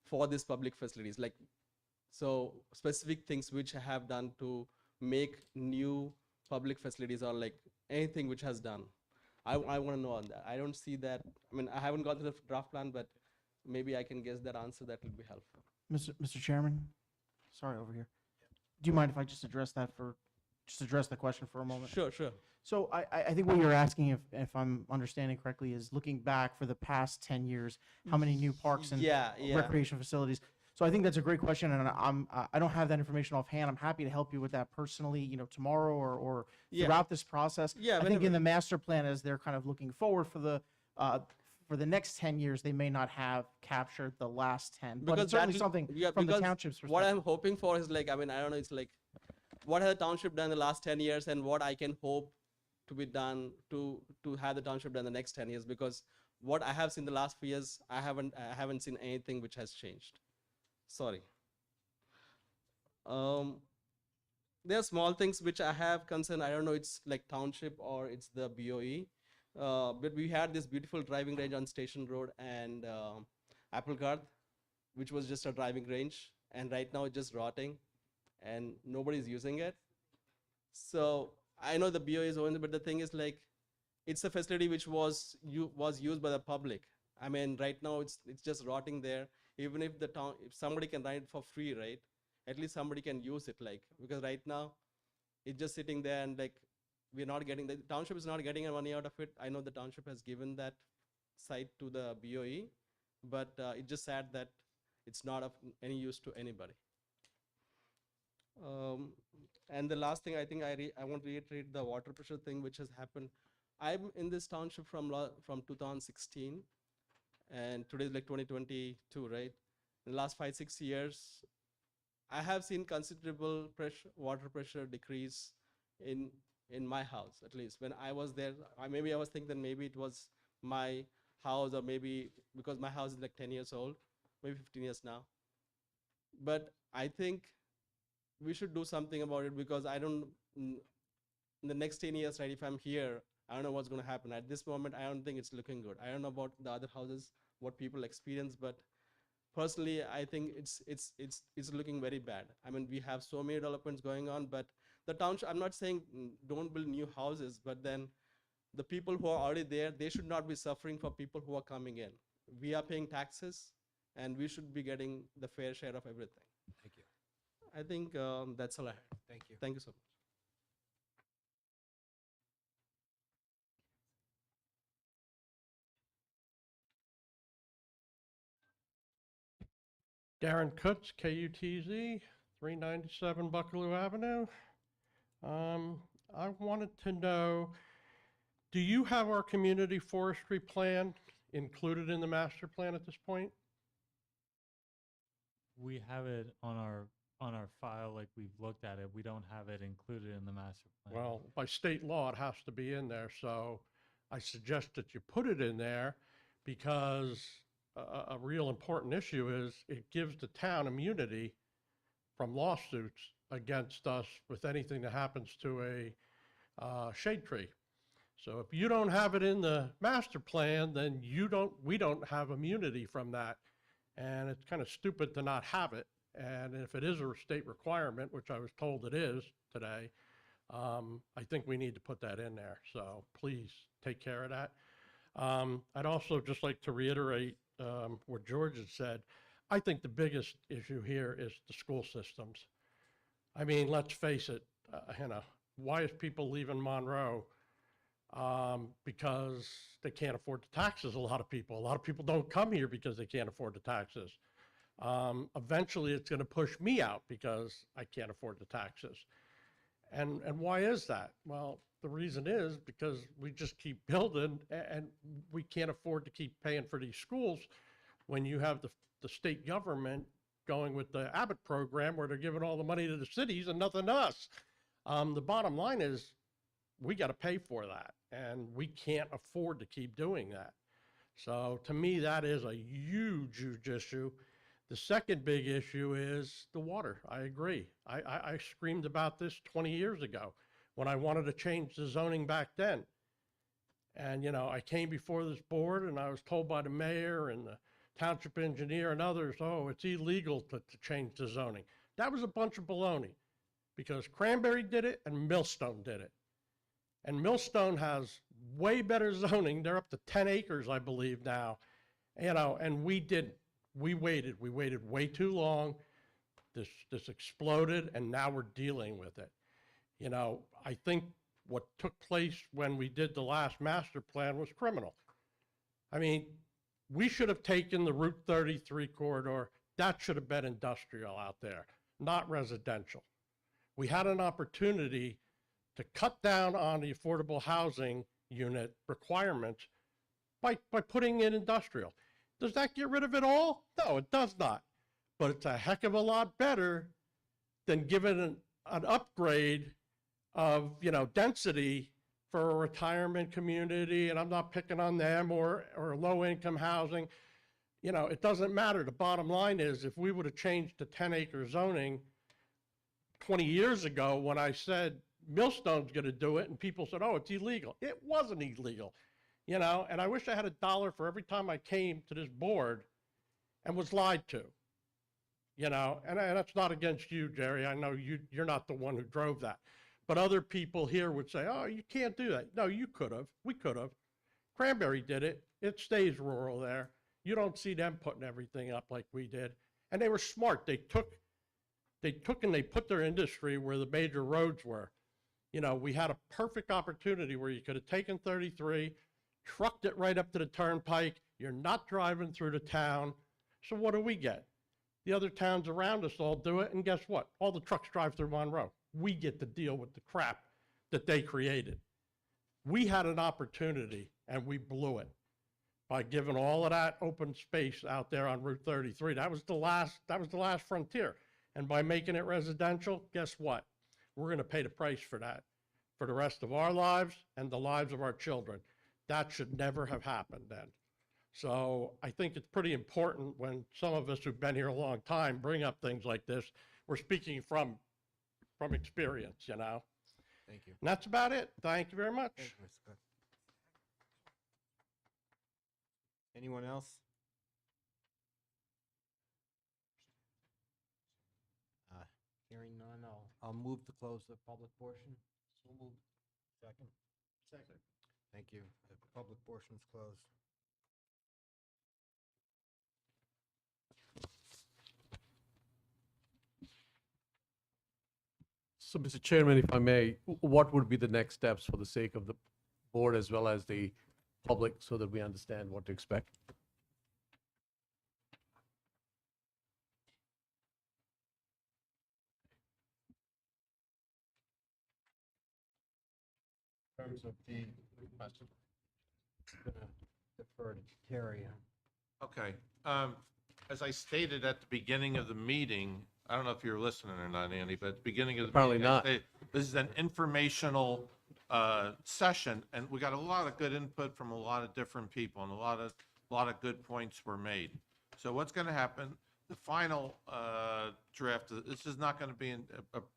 for these public facilities? Like, so specific things which I have done to make new public facilities, or like anything which has done. I want to know on that. I don't see that. I mean, I haven't gone through the draft plan, but maybe I can guess that answer. That will be helpful. Mr. Chairman, sorry, over here. Do you mind if I just address the question for a moment? Sure, sure. So I think what you're asking, if I'm understanding correctly, is looking back for the past 10 years, how many new parks and Yeah. recreation facilities? So I think that's a great question, and I don't have that information offhand. I'm happy to help you with that personally, tomorrow or Yeah. throughout this process. Yeah, I think in whenever. the master plan, as they're kind of looking forward for the next 10 years, they may not have captured the last 10, but it's certainly that- something yeah, from the because township's perspective. What I'm hoping for is like, I mean, I don't know, it's like, what has the township done the last 10 years, and what I can hope to be done to have the township done the next 10 years, because what I have seen the last few years, I haven't seen anything which has changed. Sorry. There are small things which I have concern. I don't know, it's like township or it's the BOE. But we had this beautiful driving range on Station Road and Applegarth, which was just a driving range, and right now it's just rotting, and nobody's using it. So I know the BOE is owned, but the thing is like, it's a facility which was used by the public. I mean, right now it's just rotting there. Even if if somebody can ride it for free, right? At least somebody can use it, like, because right now it's just sitting there, and like we're not getting, the township is not getting any money out of it. I know the township has given that site to the BOE, but it's just sad that it's not of any use to anybody. And the last thing, I think I want to reiterate the water pressure thing which has happened. I'm in this township from 2016, and today is like 2022, right? In the last 5-6 years, I have seen considerable water pressure decrease in my house. At least when I was there, maybe I was thinking that maybe it was my house, or maybe because my house is like 10 years old, maybe 15 years now. But I think we should do something about it, because I don't, in the next 10 years, right, if I'm here, I don't know what's going to happen. At this moment, I don't think it's looking good. I don't know about the other houses, what people experience, but personally, I think it's looking very bad. I mean, we have so many developments going on, but the township, I'm not saying don't build new houses, but then the people who are already there, they should not be suffering for people who are coming in. We are paying taxes, and we should be getting the fair share of everything. Thank you. I think that's all I had. Thank you. Thank you so much. Darren Kutz, KUTZ, 397 Buckaloo Avenue. I wanted to know, do you have our community forestry plan included in the master plan at this point? We have it on our file, like we've looked at it. We don't have it included in the master plan. Well, by state law, it has to be in there, so I suggest that you put it in there, because a real important issue is it gives the town immunity from lawsuits against us with anything that happens to a shade tree. So if you don't have it in the master plan, then we don't have immunity from that. And it's kind of stupid to not have it. And if it is a state requirement, which I was told it is today, I think we need to put that in there. So please take care of that. I'd also just like to reiterate what George had said. I think the biggest issue here is the school systems. I mean, let's face it, why is people leaving Monroe? Because they can't afford the taxes, a lot of people don't come here because they can't afford the taxes. Eventually it's going to push me out because I can't afford the taxes. And why is that? Well, the reason is because we just keep building, and we can't afford to keep paying for these schools when you have the state government going with the Abbott program where they're giving all the money to the cities and nothing to us. The bottom line is we got to pay for that, and we can't afford to keep doing that. So to me, that is a huge, huge issue. The second big issue is the water. I agree. I screamed about this 20 years ago when I wanted to change the zoning back then. And, you know, I came before this board and I was told by the mayor and the township engineer and others, oh, it's illegal to change the zoning. That was a bunch of baloney because Cranberry did it and Millstone did it. And Millstone has way better zoning. They're up to 10 acres, I believe now, you know, and we didn't. We waited way too long. This exploded and now we're dealing with it. You know, I think what took place when we did the last master plan was criminal. I mean, we should have taken the Route 33 corridor. That should have been industrial out there, not residential. We had an opportunity to cut down on the affordable housing unit requirements by putting in industrial. Does that get rid of it all? No, it does not. But it's a heck of a lot better than giving an upgrade of, you know, density for a retirement community, and I'm not picking on them, or low-income housing. You know, it doesn't matter. The bottom line is if we would have changed to 10-acre zoning 20 years ago when I said Millstone's going to do it, and people said, oh, it's illegal. It wasn't illegal, you know, and I wish I had $1 for every time I came to this board and was lied to, you know, and that's not against you, Jerry. I know you're not the one who drove that. But other people here would say, oh, you can't do that. No, you could have. We could have. Cranberry did it. It stays rural there. You don't see them putting everything up like we did. And they were smart. They took and they put their industry where the major roads were. You know, we had a perfect opportunity where you could have taken 33, trucked it right up to the turnpike. You're not driving through the town. So what do we get? The other towns around us all do it. And guess what? All the trucks drive through Monroe. We get to deal with the crap that they created. We had an opportunity and we blew it by giving all of that open space out there on Route 33. That was the last frontier. And by making it residential, guess what? We're going to pay the price for that for the rest of our lives and the lives of our children. That should never have happened then. So I think it's pretty important when some of us who've been here a long time bring up things like this. We're speaking from experience, you know. Thank you. And that's about it. Thank you very much. Thank you, Mr. Cook. Anyone else? Hearing none, I'll move to close the public portion. So moved. Second? Second. Thank you. The public portion is closed. So, Mr. Chairman, if I may, what would be the next steps for the sake of the board as well as the public so that we understand what to expect? In terms of the question, I'm going to defer to Terry. Okay. As I stated at the beginning of the meeting, I don't know if you're listening or not, Andy, but at the beginning of the Apparently meeting, I not. stated this is an informational session, and we got a lot of good input from a lot of different people, and a lot of good points were made. So what's going to happen? The final draft, this is not going to be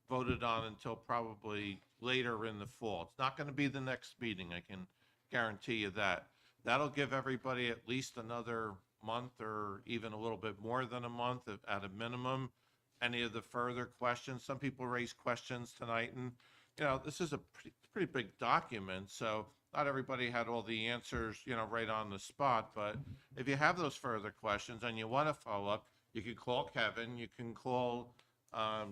voted on until probably later in the fall. It's not going to be the next meeting, I can guarantee you that. That'll give everybody at least another month or even a little bit more than a month at a minimum. Any of the further questions, some people raised questions tonight, and you know, this is a pretty big document, so not everybody had all the answers, you know, right on the spot. But if you have those further questions and you want to follow up, you can call Kevin, you can call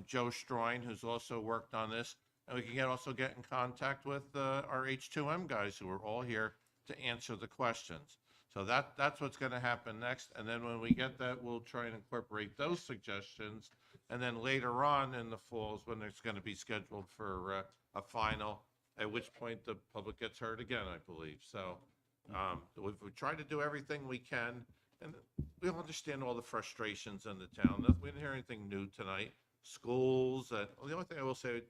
Joe Stroin, who's also worked on this, and we can also get in contact with our H2M guys who are all here to answer the questions. So that's what's going to happen next, and then when we get that, we'll try and incorporate those suggestions, and then later on in the fall is when it's going to be scheduled for a final, at which point the public gets heard again, I believe. So we've tried to do everything we can and we all understand all the frustrations in the town. We didn't hear anything new tonight. Schools, the only thing I will say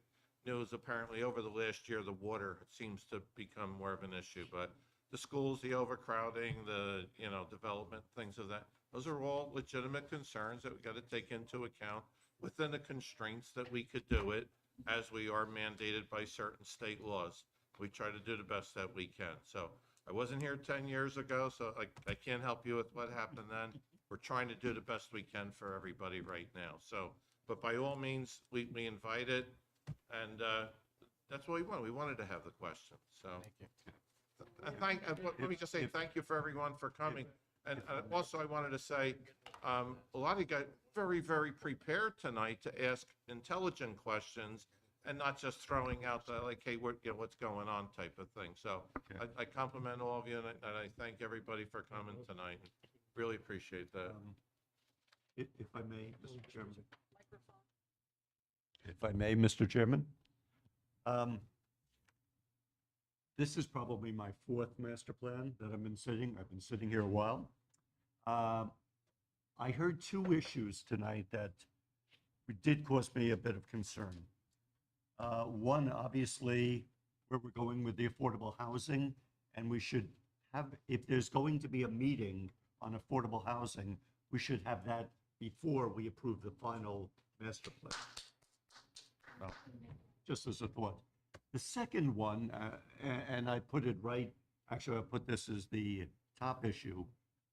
new is apparently over the last year, the water seems to become more of an issue, but the schools, the overcrowding, the, development, things of that, those are all legitimate concerns that we got to take into account within the constraints that we could do it as we are mandated by certain state laws. We try to do the best that we can. So I wasn't here 10 years ago, so I can't help you with what happened then. We're trying to do the best we can for everybody right now. So, but by all means, we invite it, and that's what we wanted. We wanted to have the question. So, let me just say thank you for everyone for coming. And also, I wanted to say, a lot of you got very, very prepared tonight to ask intelligent questions and not just throwing out the, like, hey, what's going on type of thing. So I compliment all of you, and I thank everybody for coming tonight. Really appreciate that. If I may, Mr. Chairman. If I may, Mr. Chairman. This is probably my fourth master plan that I've been sitting here a while. I heard two issues tonight that did cause me a bit of concern. One, obviously, where we're going with the affordable housing, and we should have, if there's going to be a meeting on affordable housing, we should have that before we approve the final master plan. Well, just as a thought. The second one, and I put it right, actually I put this as the top issue,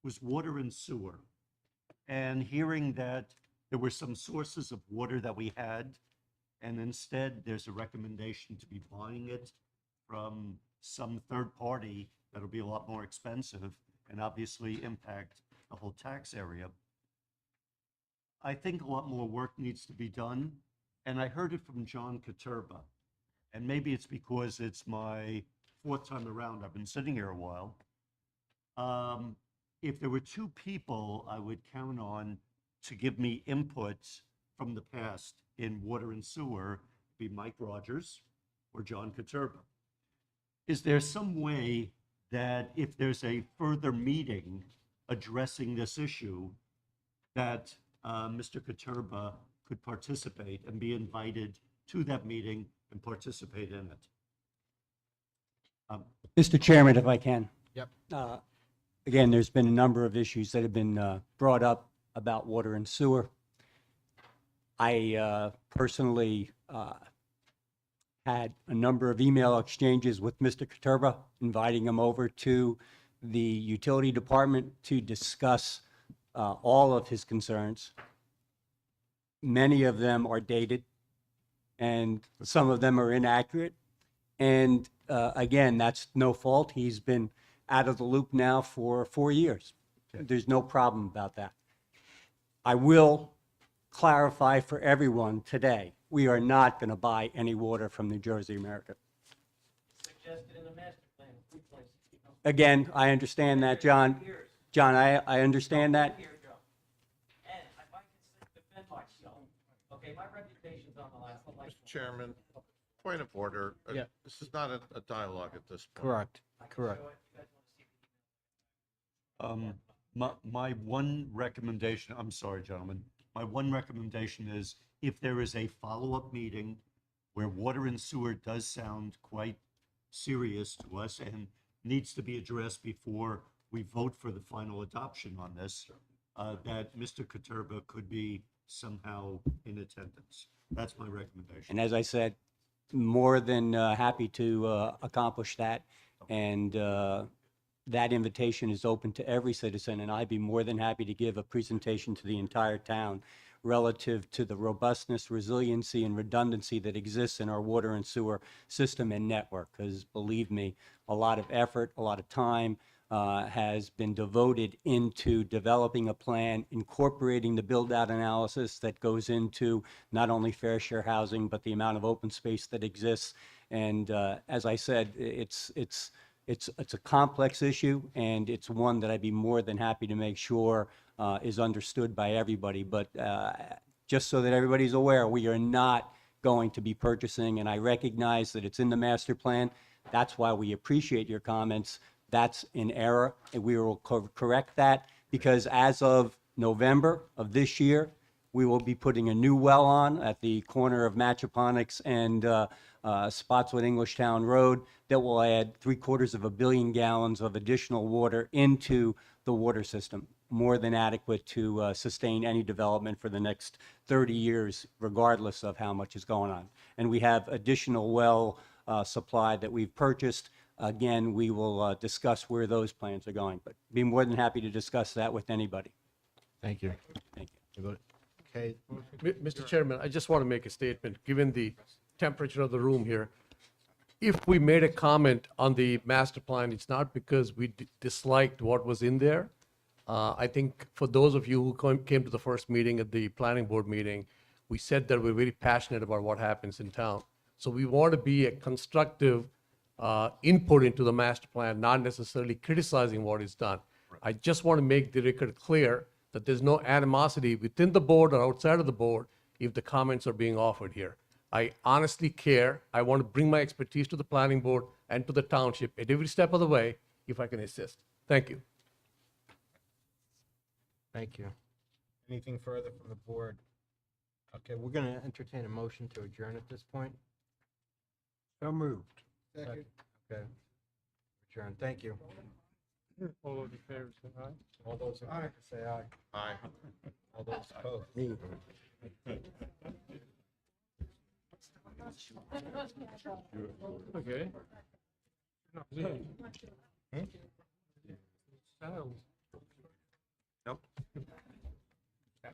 was water and sewer. And hearing that there were some sources of water that we had, and instead there's a recommendation to be buying it from some third party that'll be a lot more expensive and obviously impact the whole tax area. I think a lot more work needs to be done, and I heard it from John Katerba. And maybe it's because it's my fourth time around. I've been sitting here a while. If there were two people I would count on to give me inputs from the past in water and sewer, it'd be Mike Rogers or John Katerba. Is there some way that if there's a further meeting addressing this issue, that Mr. Katerba could participate and be invited to that meeting and participate in it? Mr. Chairman, if I can. Yep. Again, there's been a number of issues that have been brought up about water and sewer. I personally had a number of email exchanges with Mr. Katerba, inviting him over to the utility department to discuss all of his concerns. Many of them are dated, and some of them are inaccurate. And again, that's no fault. He's been out of the loop now for 4 years. There's no problem about that. I will clarify for everyone today, we are not going to buy any water from New Jersey America. Suggested in the master plan, 3.6. Again, I understand that, John. John, I understand that. And if I can defend myself, okay, my reputation's on the line. Mr. Chairman, point of order. Yeah. This is not a dialogue at this point. Correct, correct. My one recommendation, I'm sorry, gentlemen, my one recommendation is if there is a follow-up meeting where water and sewer does sound quite serious to us and needs to be addressed before we vote for the final adoption on this, that Mr. Katerba could be somehow in attendance. That's my recommendation. And as I said, more than happy to accomplish that. And that invitation is open to every citizen, and I'd be more than happy to give a presentation to the entire town relative to the robustness, resiliency, and redundancy that exists in our water and sewer system and network. Because believe me, a lot of effort, a lot of time has been devoted into developing a plan, incorporating the build-out analysis that goes into not only fair share housing, but the amount of open space that exists. And as I said, it's a complex issue, and it's one that I'd be more than happy to make sure is understood by everybody. But just so that everybody's aware, we are not going to be purchasing, and I recognize that it's in the master plan. That's why we appreciate your comments. That's in error, and we will correct that. because as of November of this year, we will be putting a new well on at the corner of Matchaponix and Spotswood Englishtown Road that will add 750 million gallons of additional water into the water system, more than adequate to sustain any development for the next 30 years, regardless of how much is going on. And we have additional well supply that we've purchased. Again, we will discuss where those plans are going, but be more than happy to discuss that with anybody. Thank you. Thank you. Okay. Mr. Chairman, I just want to make a statement, given the temperature of the room here. If we made a comment on the master plan, it's not because we disliked what was in there. I think for those of you who came to the first meeting at the planning board meeting, we said that we're very passionate about what happens in town. So we want to be a constructive input into the master plan, not necessarily criticizing what is done. I just want to make the record clear that there's no animosity within the board or outside of the board if the comments are being offered here. I honestly care. I want to bring my expertise to the planning board and to the township at every step of the way if I can assist. Thank you. Thank you. Anything further from the board? Okay, we're going to entertain a motion to adjourn at this point. So moved. Second. Okay. Adjourn. Thank you. All those in favor say aye. All those in favor say aye. Aye. All those opposed? Me. Okay. Sounds. Nope. That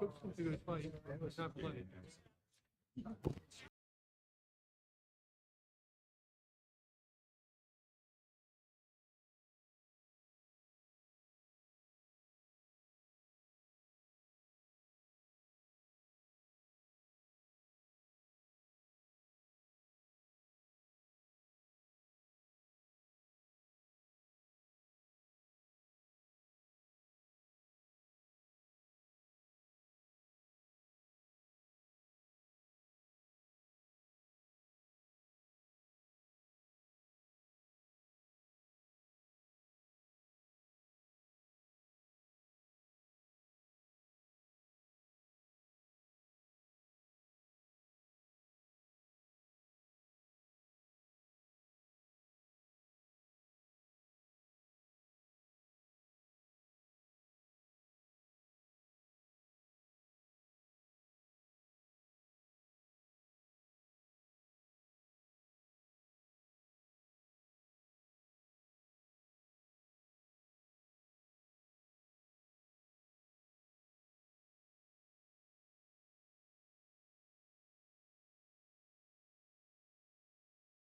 was funny. That was not funny.